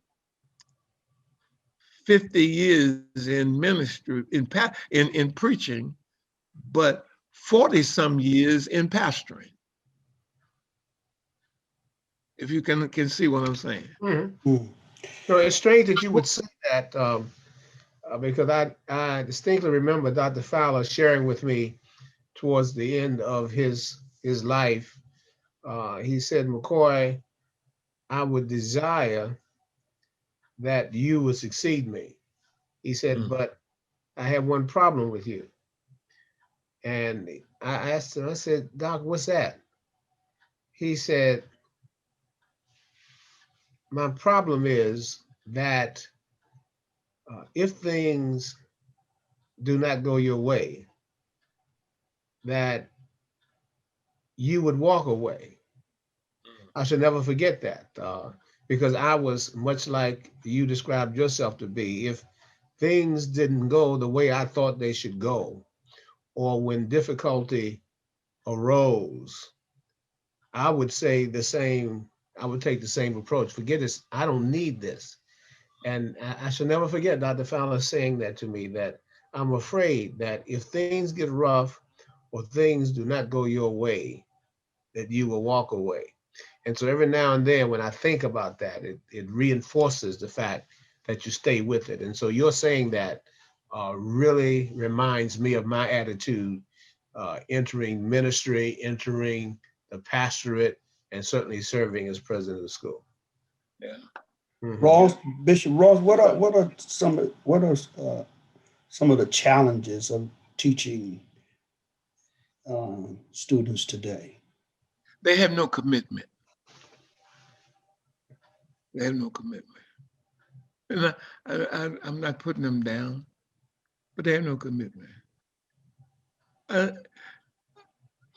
50 years in ministry, in preaching, but 40 some years in pastoring. If you can see what I'm saying. Mm-hmm. Mm. No, it's strange that you would say that because I distinctly remember Dr. Fowler sharing with me towards the end of his life. He said, McCoy, I would desire that you would succeed me. He said, but I have one problem with you. And I asked him, I said, Doc, what's that? He said, my problem is that if things do not go your way, that you would walk away. I should never forget that because I was much like you described yourself to be. If things didn't go the way I thought they should go, or when difficulty arose, I would say the same, I would take the same approach. Forget this, I don't need this. And I should never forget Dr. Fowler saying that to me, that I'm afraid that if things get rough or things do not go your way, that you will walk away. And so every now and then when I think about that, it reinforces the fact that you stay with it. And so you're saying that really reminds me of my attitude entering ministry, entering the pastorate, and certainly serving as president of the school. Yeah. Mm-hmm. Ross, Bishop Ross, what are some of the challenges of teaching students today? They have no commitment. They have no commitment. And I'm not putting them down, but they have no commitment. I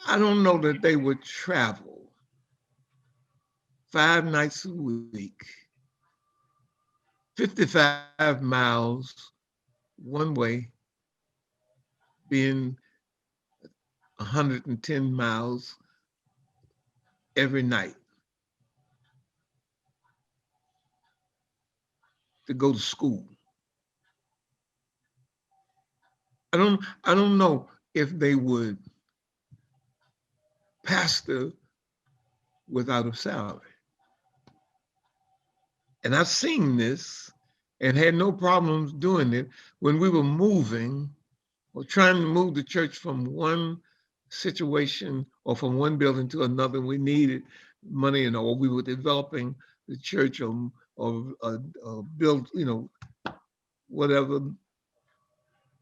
don't know that they would travel 5 nights a week, 55 miles one way, being 110 miles every night to go to school. I don't know if they would pastor without a salary. And I've seen this and had no problems doing it when we were moving or trying to move the church from one situation or from one building to another. We needed money, or we were developing the church or build, whatever.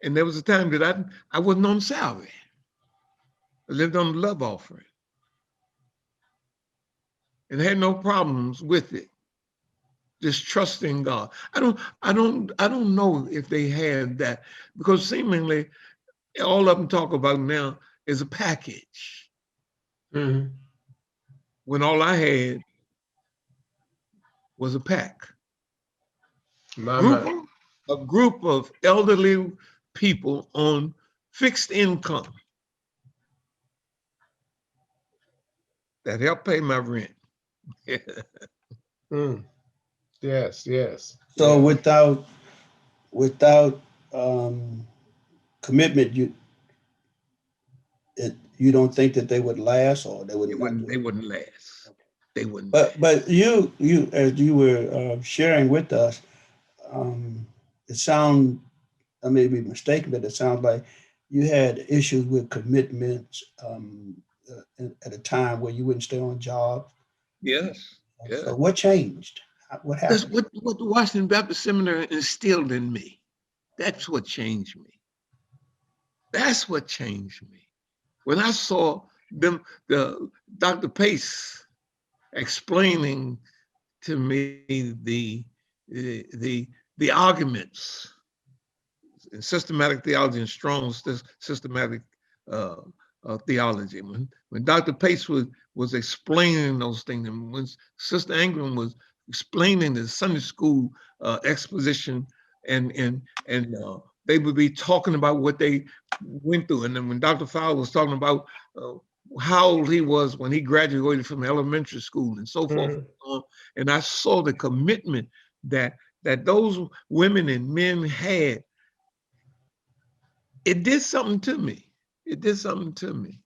And there was a time that I wasn't on salary. I lived on the love offering and had no problems with it. Just trusting God. I don't know if they had that, because seemingly all of them talk about now is a package. Mhm. When all I had was a pack. My mind. A group of elderly people on fixed income that helped pay my rent. Mm. Yes, yes. So Yeah. without commitment, you don't think that they would last, or they would not do They it? wouldn't last. They wouldn't last. But you as you were sharing with us, um, it sounds, I may be mistaken, but it sounds like you had issues with commitments at a time where you wouldn't stay on jobs. Yes. Yeah. So what changed? What That's happened? what the Washington Baptist Seminary instilled in me. That's what changed me. That's what changed me. When I saw the Dr. Pace explaining to me the arguments in systematic theology and strong systematic uh, theology. When Dr. Pace was explaining those things, and when Sister Ingram was explaining the Sunday school exposition, and they would be talking about what they went through, and then when Dr. Fowler was talking about uh, how old he was when he graduated from elementary school and so forth, and I saw the commitment that those women and men had. It did something to me. It did something to me.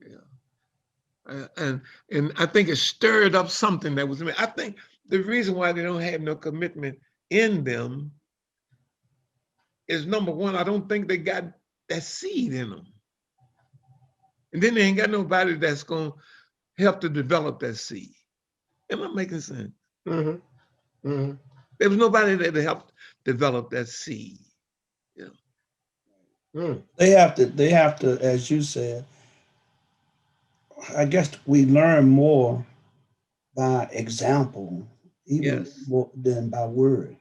Yeah. And I think it stirred up something that was in me. I think the reason why they don't have no commitment in them is, number one, I don't think they got that seed in them. And then they ain't got nobody that's going to help to develop that seed. Am I making sense? Mm-hmm. Mm-hmm. There was nobody that helped develop that seed. You know? Mm. They have to, as you said, I guess we learn more by example, even Yes. more than by word.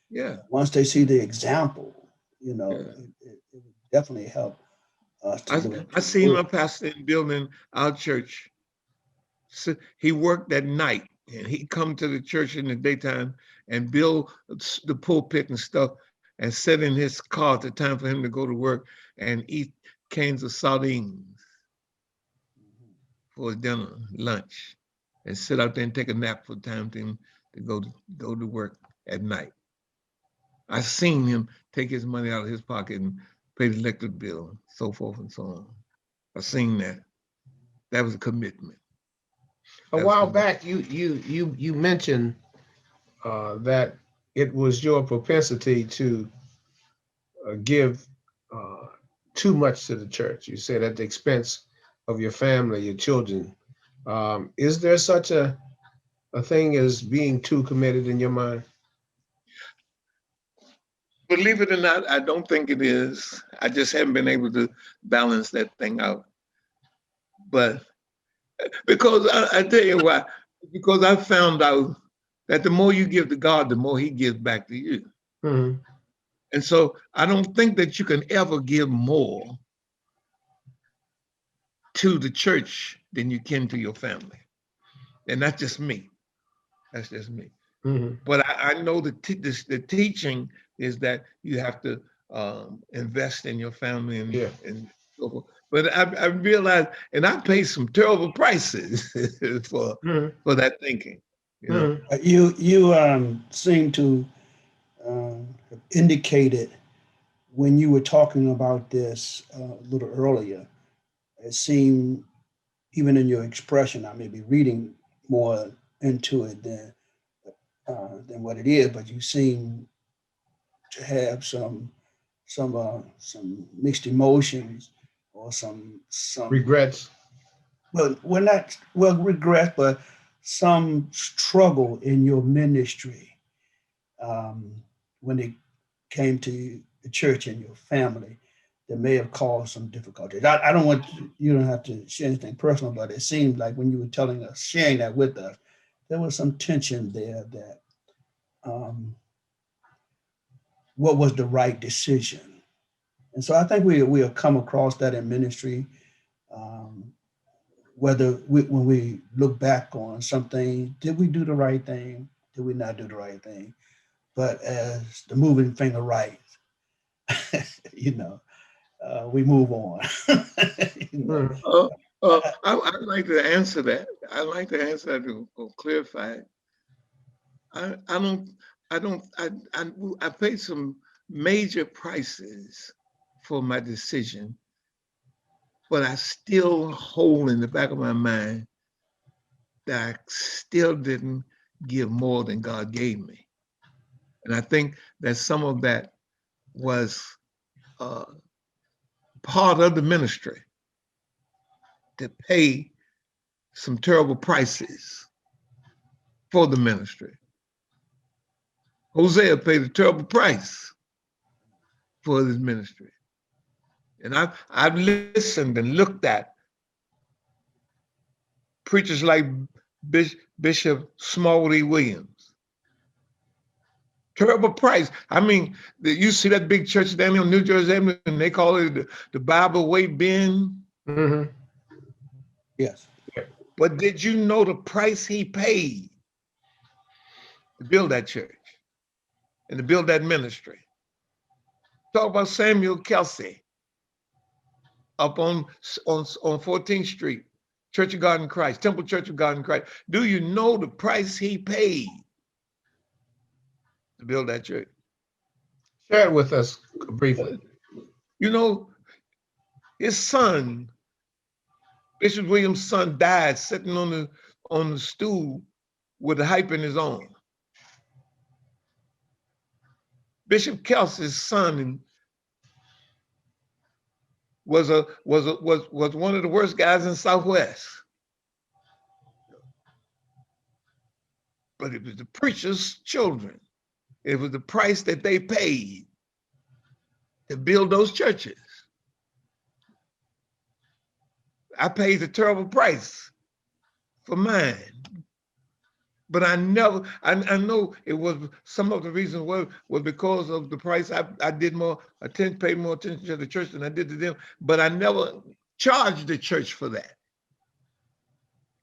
Yeah. Once they see the example, Yeah. it would definitely help us to go I into the seen my word. pastor in building our church. So he worked at night, and he'd come to the church in the daytime and build the pulpit and stuff, and sit in his car at the time for him to go to work and eat cans of sardines for dinner, lunch, and sit out there and take a nap for time to him to go to work at night. I seen him take his money out of his pocket and pay the electric bill, so forth and so on. I seen that. That was a commitment. A That was while commitment. back, you mentioned that it was your propensity to give uh, too much to the church. You said at the expense of your family, your children. Is there such a thing as being too committed in your mind? Believe it or not, I don't think it is. I just haven't been able to balance that thing out. But because I tell you why, because I found out that the more you give to God, the more He gives back to you. Mm-hmm. And so I don't think that you can ever give more to the church than you can to your family. And that's just me. That's just me. Mm-hmm. But I know the teaching is that you have to invest in your family Yeah. and so forth. But I realized, and I paid some terrible prices for Mhm. that thinking. You know, Mhm. You seem to have indicated when you were talking about this a little earlier. It seemed, even in your expression, I may be reading more into it than what it is, but you seem to have some mixed emotions or some Regrets. well not well regret, but some struggle in your ministry um, when it came to the church and your family that may have caused some difficulties. I don't want you don't have to share anything personal, but it seemed like when you were telling us, sharing that with us, there was some tension there that um, what was the right decision. And so I think we have come across that in ministry, um, when we look back on something, did we do the right thing? Did we not do the right thing? But as the moving finger right, you know, we move on. you know, Mhm. I'd like to answer that. I'd like to answer that to clarify it. I don't, I paid some major prices for my decision, but I still hold in the back of my mind that I still didn't give more than God gave me. And I think that some of that was uh, part of the ministry to pay some terrible prices for the ministry. Hosea paid a terrible price for his ministry. And I've listened and looked at preachers like Bishop Smalley Williams. Terrible price. I mean, you see that big church down in New Jersey, and they call it the Bible Way Bend. Mhm. yes. But did you know the price he paid to build that church and to build that ministry? Talk about Samuel Kelsey up on 14th Street, Church of God in Christ, Temple Church of God in Christ. Do you know the price he paid to build that church? Share it with us briefly. You know, his son, Bishop Williams' son, died sitting on the stool with a hype in his arm. Bishop Kelsey's son was one of the worst guys in Southwest. But it was the preacher's children. It was the price that they paid to build those churches. I paid a terrible price for mine. But I never, I know it was some of the reasons was because of the price. I did paid more attention to the church than I did to them. But I never charged the church for that.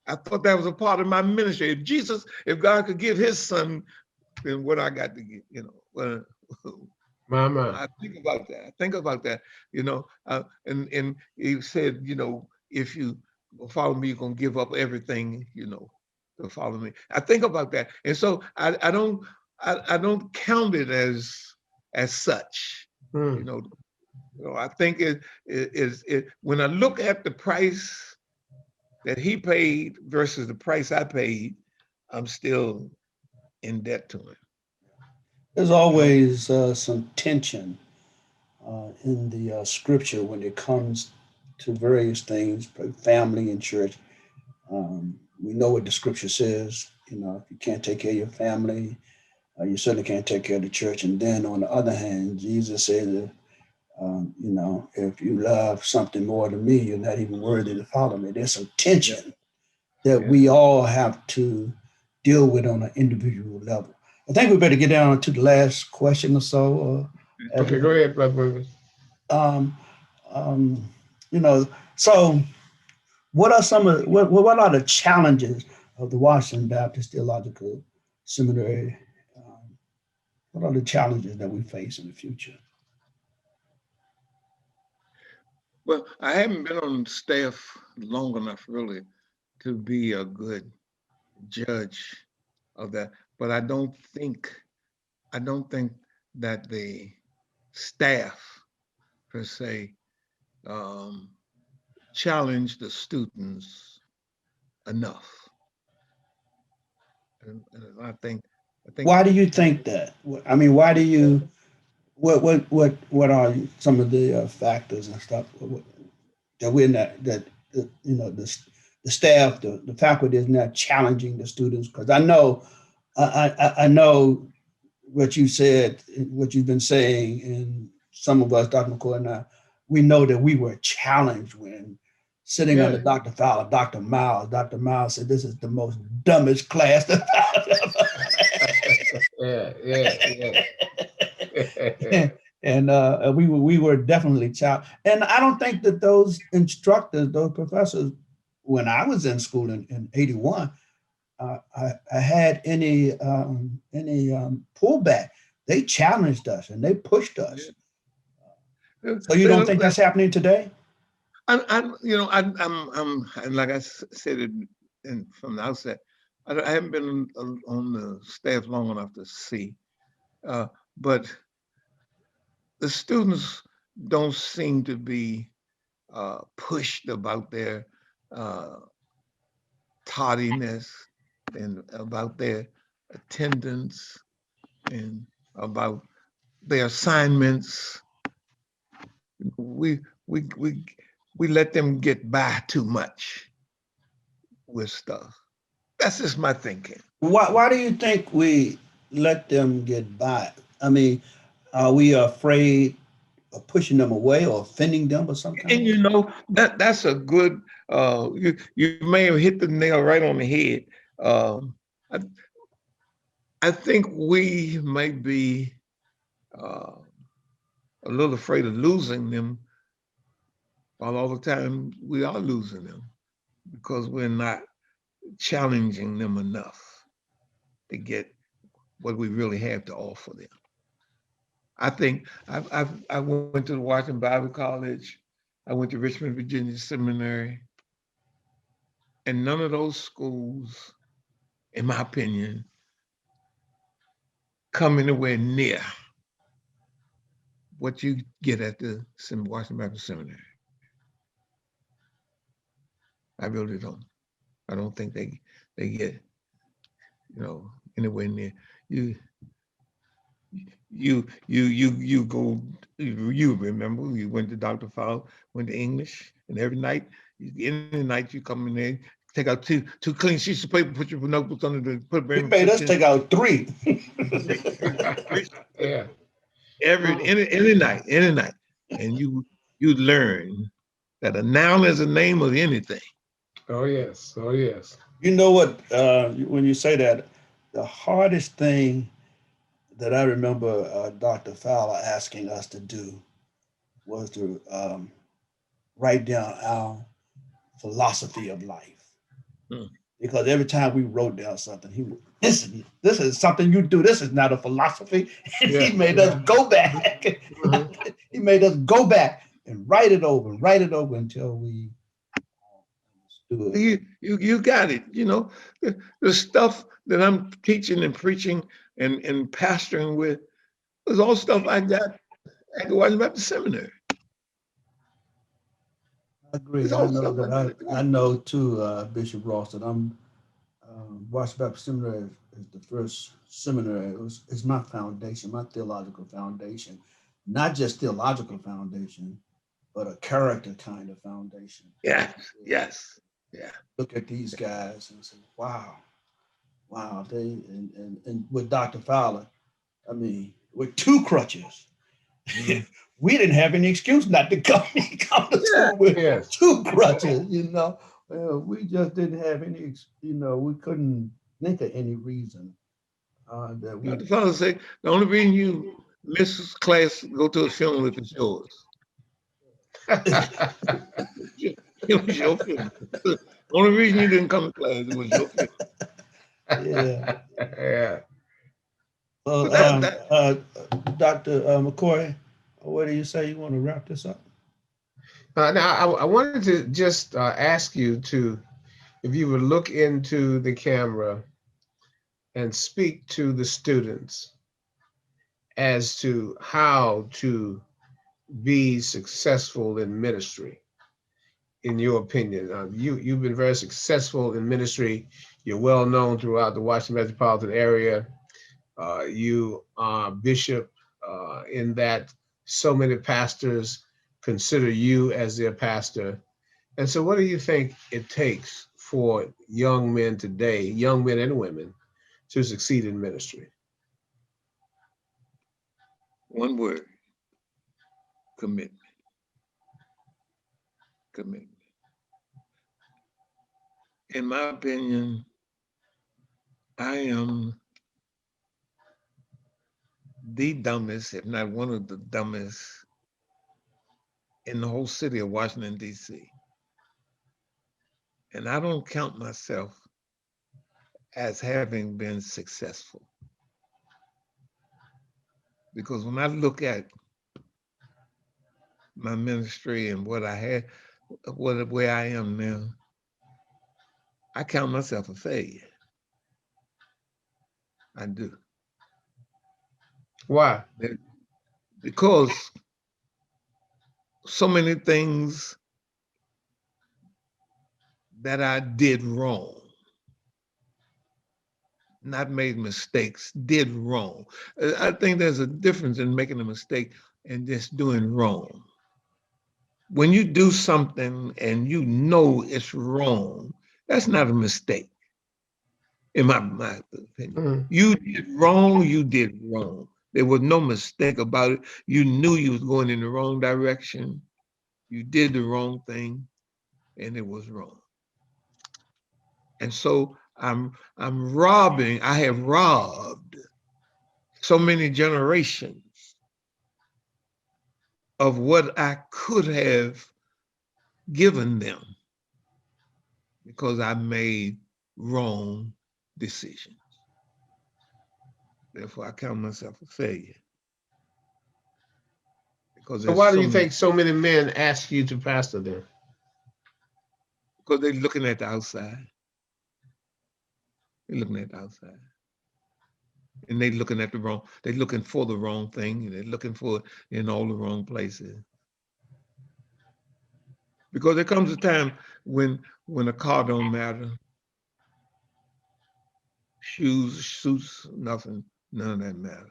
I thought that was a part of my ministry. If God could give his son, then what I got to give, My. I think about that. I think about that, and he said, if you follow me, you're gonna give up everything, to follow me. I think about that, and so I don't count it as such, you Mm. know. I think it when I look at the price that he paid versus the price I paid, I'm still in debt to him. There's always some tension in the scripture when it comes to various things, family and church. We know what the scripture says. If you can't take care of your family, you certainly can't take care of the church. And then on the other hand, Jesus said, if you love something more than me, you're not even worthy to follow me. There's some tension that Yeah. we all have to deal with on an individual level. I think we better get down to the last question or so. Okay, go ahead, Brother Williams. Um, um, so what are what are the challenges of the Washington Baptist Theological Seminary? What are the challenges that we face in the future? Well, I haven't been on staff long enough really to be a good judge of that, but I don't think that the staff per se um, challenge the students enough. And I think Why do you think that? I mean, why do you? What are some of the factors and stuff that we're not that you know the staff, the faculty is not challenging the students? Because I know I know what you said, what you've been saying, and some of us, Dr. McCoy and I, we know that we were challenged when sitting yeah, under Dr. Fowler, Dr. Miles. Dr. Miles said, "This is the most dumbest class that Yeah, yeah, yeah. and we were definitely challenged. And I don't think that those instructors, those professors, when I was in school in '81, I had any pullback. They challenged us and they pushed us. yeah. So you don't think that's happening today? You know, I'm, and like I said it from the outset, I haven't been on the staff long enough to see, but the students don't seem to be pushed about their uh, tardiness and about their attendance and about their assignments. We we we we let them get by too much with stuff. That's just my thinking. Why do you think we let them get by? I mean, are we afraid of pushing them away or offending them or some kind And of you way? know that's a good. You may have hit the nail right on the head. I, I think we may be uh, a little afraid of losing them, while all the time we are losing them because we're not challenging them enough to get what we really have to offer them. I think I went to the Washington Bible College. I went to Richmond, Virginia Seminary, and none of those schools, in my opinion, come anywhere near what you get at the Washington Bible Seminary. I really don't. I don't think they get anywhere near you. You go. You remember you went to Dr. Fowler, went to English, and every night, any night you come in there, take out two clean sheets of paper, put your notebooks under the put He them made us in take out 3. Yeah. any night, and you learn that a noun is a name of anything. Oh yes. Oh yes. You know what? When you say that, the hardest thing that I remember Dr. Fowler asking us to do was to write down our philosophy of life. Hmm. Because every time we wrote down something, this is something you do. This is not a philosophy. And Yeah. he made us go back. Mhm. He made us go back and write it over until we understood. You got it. The stuff that I'm teaching and preaching and pastoring with is all stuff I got at the Washington Baptist Seminary. I agree. It's I all know stuff I got that at the I know too, Bishop Ross, that I'm Washington Baptist Seminary is the first seminary. It's my foundation, my theological foundation, not just theological foundation, but a character kind of foundation. Yes, yes, yeah. Look at these guys and say, wow, they and with Dr. Fowler, I mean, with 2 crutches. Mhm. We didn't have any excuse not to come to Yeah, school with Yes. 2 crutches. Well, we just didn't have any, we couldn't think of any reason that we. Dr. Fowler said the only reason you miss class go to a funeral if it's yours. It was your funeral. The only reason you didn't come to class it was your funeral. Yeah. Yeah. Well, But that Dr. McCoy, what do you say? You want to wrap this up? Now, I wanted to just ask you to, if you would look into the camera and speak to the students as to how to be successful in ministry, in your opinion. You've been very successful in ministry. You're well known throughout the Washington metropolitan area. You are bishop in that so many pastors consider you as their pastor. And so what do you think it takes for young men today, young men and women, to succeed in ministry? One word: commitment. Commitment. In my opinion, I am the dumbest, if not one of the dumbest, in the whole city of Washington, D.C. And I don't count myself as having been successful. Because when I look at my ministry and what I had, where I am now, I count myself a failure. I do. Why? Because so many things that I did wrong, not made mistakes, did wrong. I think there's a difference in making a mistake and just doing wrong. When you do something and you know it's wrong, that's not a mistake, in my opinion. Mhm. You did wrong, you did wrong. There was no mistake about it. You knew you was going in the wrong direction. You did the wrong thing, and it was wrong. And so I have robbed so many generations of what I could have given them because I made wrong decisions. Therefore, I count myself a failure because So there's why do so you many, think so many men ask you to pastor them? because they're looking at the outside. They're looking at the outside. And they're looking at the wrong, they're looking for the wrong thing, and they're looking for it in all the wrong places. Because there comes a time when a car don't matter, shoes, suits, nothing, none of that matters.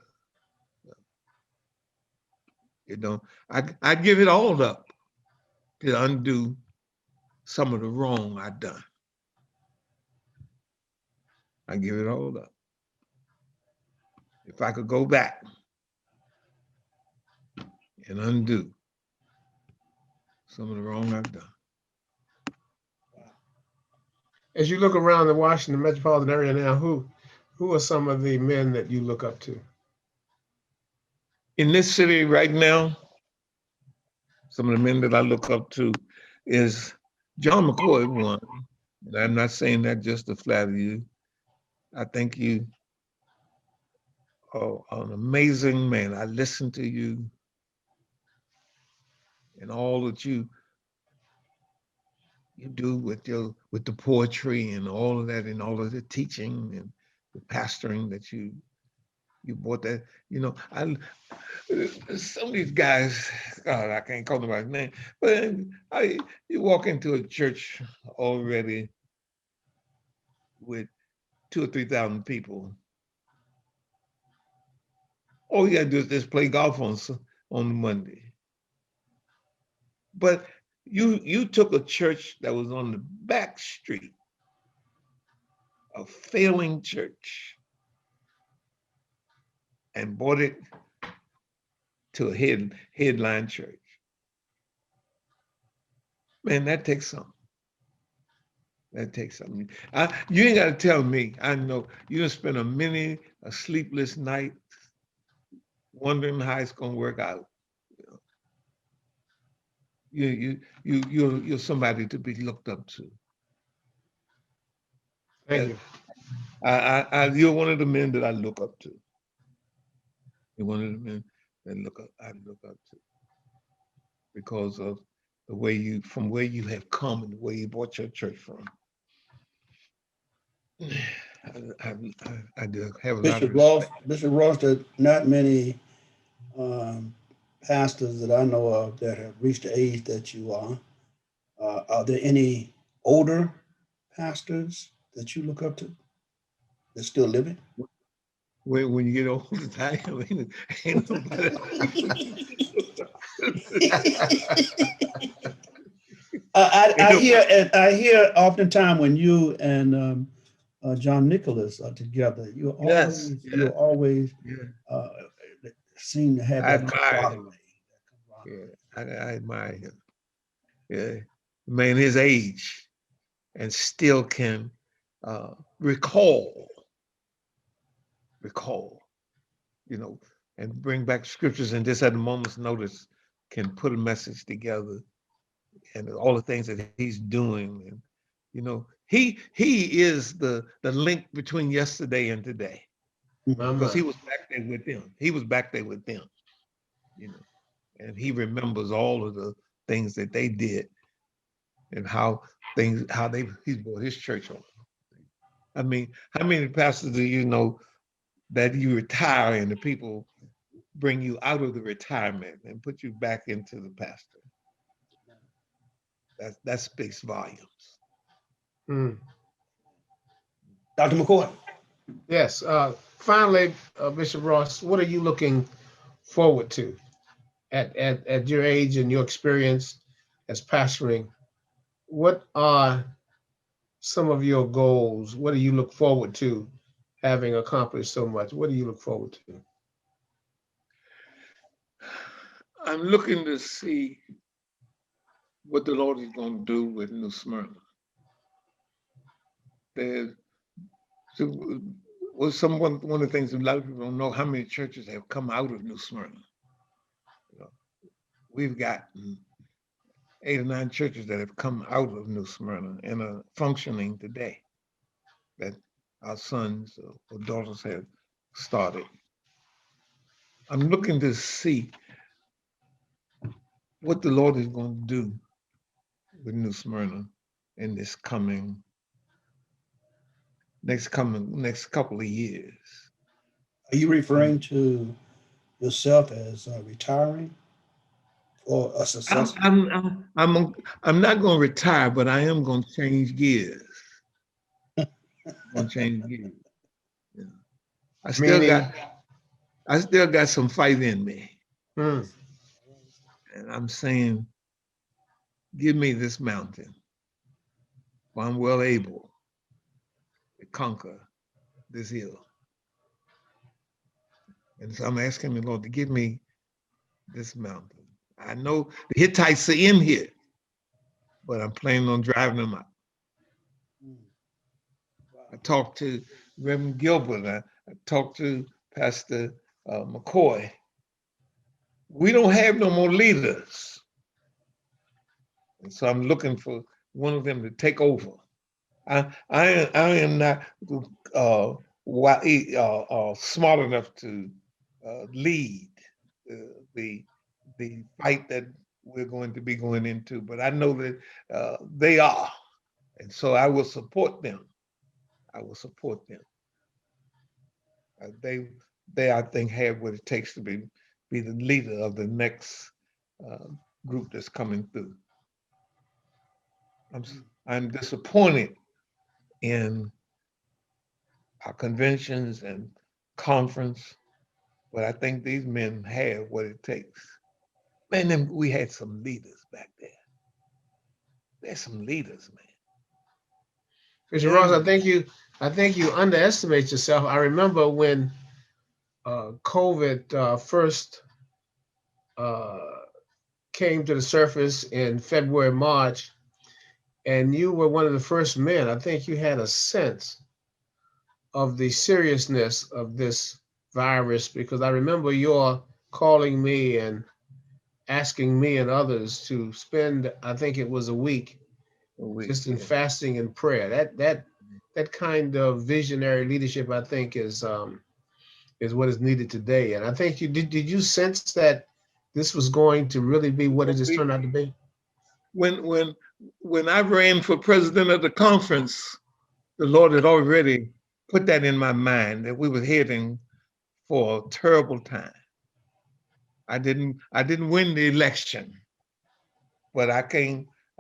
It don't. I give it all up to undo some of the wrong I done. I give it all up. If I could go back and undo some of the wrong I've done. As you look around the Washington metropolitan area now, who are some of the men that you look up to? In this city right now, some of the men that I look up to is John McCoy, one. And I'm not saying that just to flatter you. I think you are an amazing man. I listen to you and all that you do with the poetry and all of that and all of the teaching and the pastoring that you brought that. I some of these guys, God, I can't call them by name, but you walk into a church already with 2,000 or 3,000 people. All you gotta do is just play golf on Monday. But you took a church that was on the back street, a failing church, and brought it to a headline church. Man, that takes something. That takes something. You ain't got to tell me. I know you done spent a sleepless night wondering how it's gonna work out. You're somebody to be looked up to. Thank you. You're one of the men that I look up to. You're one of the men that I look up to because of the way you, from where you have come and where you brought your church from. I do have a lot of respect. Bishop Ross, there are not many pastors that I know of that have reached the age that you are. Are there any older pastors that you look up to that's still living? When you get older, I mean, ain't nobody. I hear oftentimes when you and John Nicholas are together, Yes, you always yeah. uh, seem to have I that admire him. camaraderie. Yeah, I admire him. Yeah, man, his age, and still can recall, you know, and bring back scriptures, and just at a moment's notice can put a message together, and all the things that he's doing, and you know, he is the link between yesterday and today, because he was back there with them. He was back there with them, you know, and he remembers all of the things that they did and how he's brought his church on. I mean, how many pastors do you know that you retire and the people bring you out of the retirement and put you back into the pastor? That speaks volumes. Dr. McCoy. Yes. Finally, Bishop Ross, what are you looking forward to at your age and your experience as pastoring? What are some of your goals? What do you look forward to having accomplished so much? What do you look forward to? I'm looking to see what the Lord is going to do with New Smyrna. One of the things a lot of people don't know, how many churches have come out of New Smyrna. You know, we've got 8 or 9 churches that have come out of New Smyrna and are functioning today, that our sons or daughters have started. I'm looking to see what the Lord is going to do with New Smyrna in this next couple of years. Are you referring to yourself as retiring or a successor? I'm not going to retire, but I am going to change gears. I'm going to change gears. Yeah. I still got some fight in me. And I'm saying, give me this mountain, for I'm well able to conquer this hill. And so I'm asking the Lord to give me this mountain. I know the Hittites are in here, but I'm planning on driving them out. I talked to Reverend Gilbert. I talked to Pastor McCoy. We don't have no more leaders. And so I'm looking for one of them to take over. I am not smart enough to lead the fight that we're going to be going into, but I know that they are, and so I will support them. They I think have what it takes to be the leader of the next group that's coming through. I'm disappointed in our conventions and conference, but I think these men have what it takes. Man, we had some leaders back there. There's some leaders, man. Bishop Ross, I think you underestimate yourself. I remember when COVID first came to the surface in February, March, and you were one of the first men. I think you had a sense of the seriousness of this virus, because I remember your calling me and asking me and others to spend, I think it was a week just in fasting and prayer. That kind of visionary leadership, I think, is what is needed today. And I think did you sense that this was going to really be what it just turned out to be? when I ran for president of the conference, the Lord had already put that in my mind that we were heading for a terrible time. I didn't win the election, but I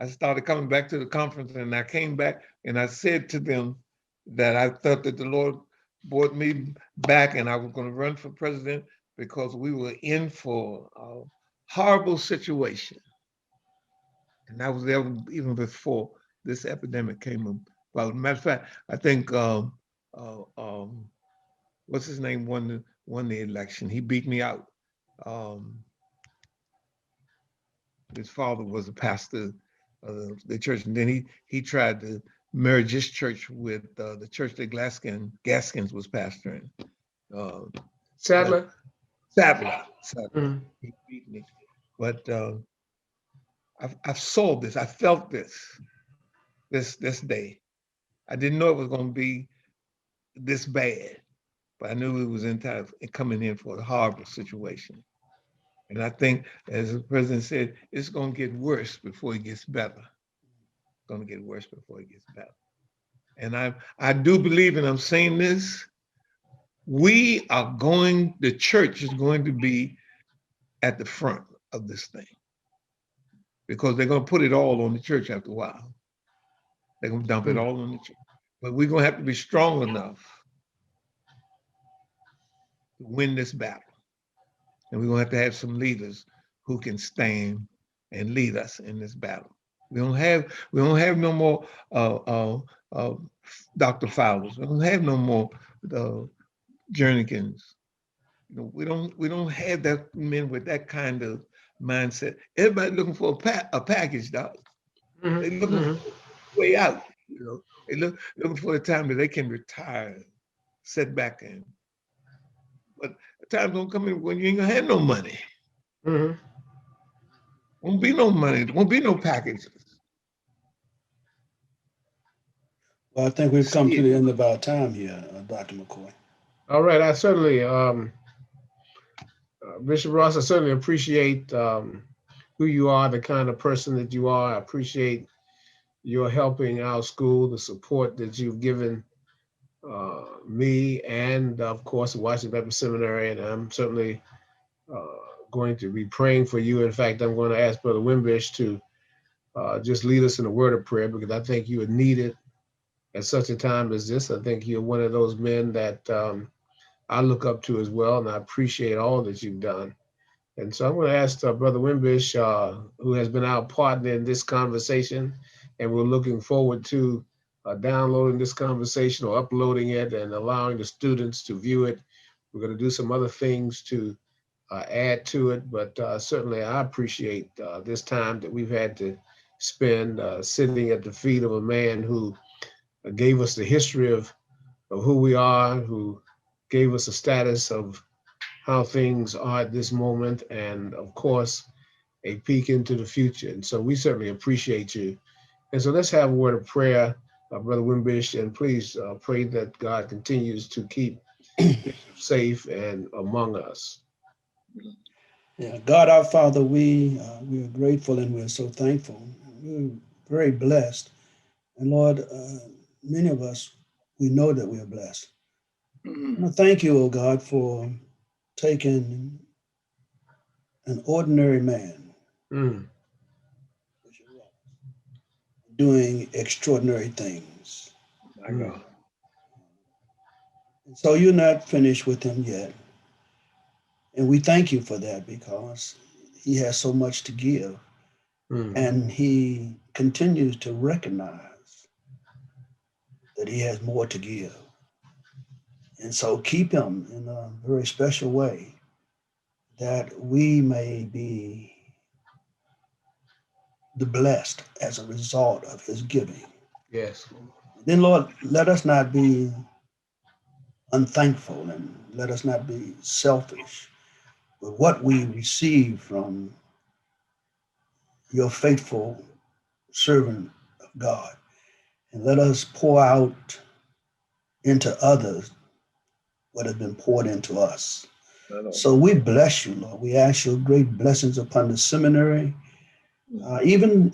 started coming back to the conference, and I came back and I said to them that I thought that the Lord brought me back and I was going to run for president because we were in for a horrible situation. And I was there even before this epidemic came about. Well, matter of fact, I think what's his name won the election. He beat me out. His father was a pastor of the church, and then he tried to merge his church with the church that Gaskins was pastoring. Sadler? Sadler. Mhm. He beat me. But I saw this. I felt this day. I didn't know it was going to be this bad, but I knew it was coming in for a horrible situation. And I think, as the president said, it's going to get worse before it gets better. It's going to get worse before it gets better. And I do believe, and I'm saying this, the church is going to be at the front of this thing, because they're going to put it all on the church after a while. They're going to dump it all on the church. But we're going to have to be strong enough to win this battle. And we're going to have some leaders who can stand and lead us in this battle. We don't have no more Dr. Fowlers. We don't have no more Jernikins. We don't have that men with that kind of mindset. Everybody looking for a package, Doc. They looking for a way out. They looking for the time that they can retire, sit back in. But the time's gonna come in when you ain't gonna have no money. Won't be no money. Won't be no packages. Well, I think we've come to the end of our time here, Dr. McCoy. All right. I certainly, Bishop Ross, I certainly appreciate who you are, the kind of person that you are. I appreciate your helping our school, the support that you've given me, and of course, Washington Baptist Seminary. And I'm certainly going to be praying for you. In fact, I'm going to ask Brother Wimbish to just lead us in a word of prayer, because I think you would need it at such a time as this. I think you're one of those men that I look up to as well, and I appreciate all that you've done. And so I'm going to ask Brother Wimbish, who has been our partner in this conversation, and we're looking forward to downloading this conversation or uploading it and allowing the students to view it. We're going to do some other things to add to it, but certainly I appreciate this time that we've had to spend sitting at the feet of a man who gave us the history of who we are, who gave us a status of how things are at this moment, and of course, a peek into the future. And so we certainly appreciate you. And so let's have a word of prayer, Brother Wimbish, and please pray that God continues to keep Bishop safe and among us. Yeah, God our Father, we are grateful and we're so thankful. We're very blessed. And Lord, many of us, we know that we're blessed. And I thank you, oh God, for taking an ordinary man, doing extraordinary things. My God. And so you're not finished with him yet. And we thank you for that, because he has so much to give. And he continues to recognize that he has more to give. And so keep him in a very special way, that we may be the blessed as a result of his giving. Yes. Then, Lord, let us not be unthankful, and let us not be selfish with what we receive from your faithful servant of God. And let us pour out into others what has been poured into us. So we bless you, Lord. We ask your great blessings upon the seminary. Even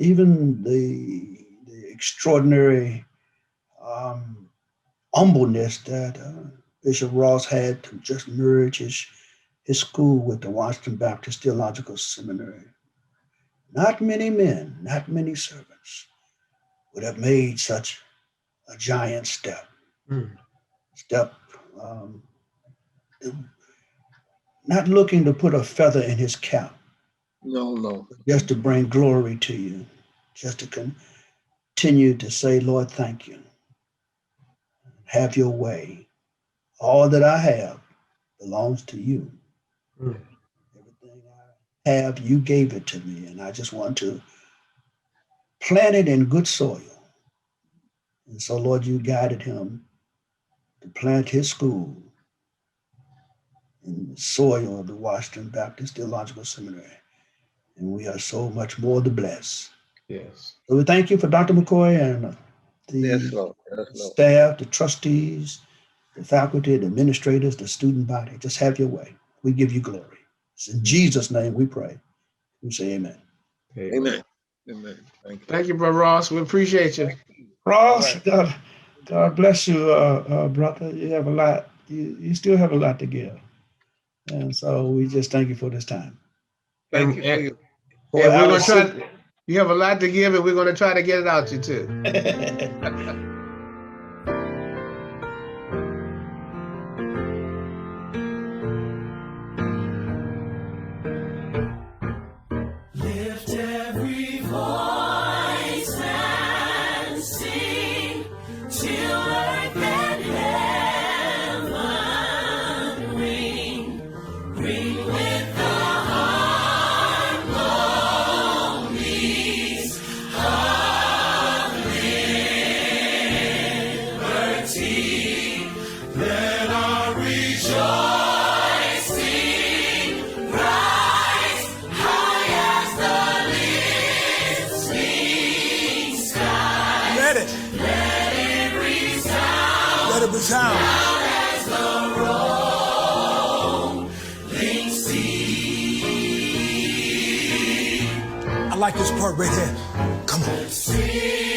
the extraordinary humbleness that Bishop Ross had to just merge his school with the Washington Baptist Theological Seminary. Not many men, not many servants would have made such a giant step. Step, not looking to put a feather in his cap, No. just to bring glory to you, just to continue to say, Lord, thank you. Have your way. All that I have belongs to you. Everything I have, you gave it to me, and I just want to plant it in good soil. And so, Lord, you guided him to plant his school in the soil of the Washington Baptist Theological Seminary. And we are so much more to bless. Yes. So we thank you for Dr. McCoy and the Yes, Lord. Yes, Lord. staff, the trustees, the faculty, the administrators, the student body. Just have your way. We give you glory. It's in Jesus' name we pray. We say amen. Amen. Amen. Thank you. Thank you, Brother Ross. We appreciate you. Ross, All right. God bless you, brother. You have a lot. You still have a lot to give. And so we just thank you for this time. Thank you for And your For we're our gonna try. You have a lot to give, and we're gonna try to get it out to you too. Lift every voice and sing till earth and heaven ring. Ring with the harmonies of liberty. Let our rejoicing rise high as the listening sky. Let it. Let it resound Let it resound. as the rolling sea. I like this part right here. Come on. Sing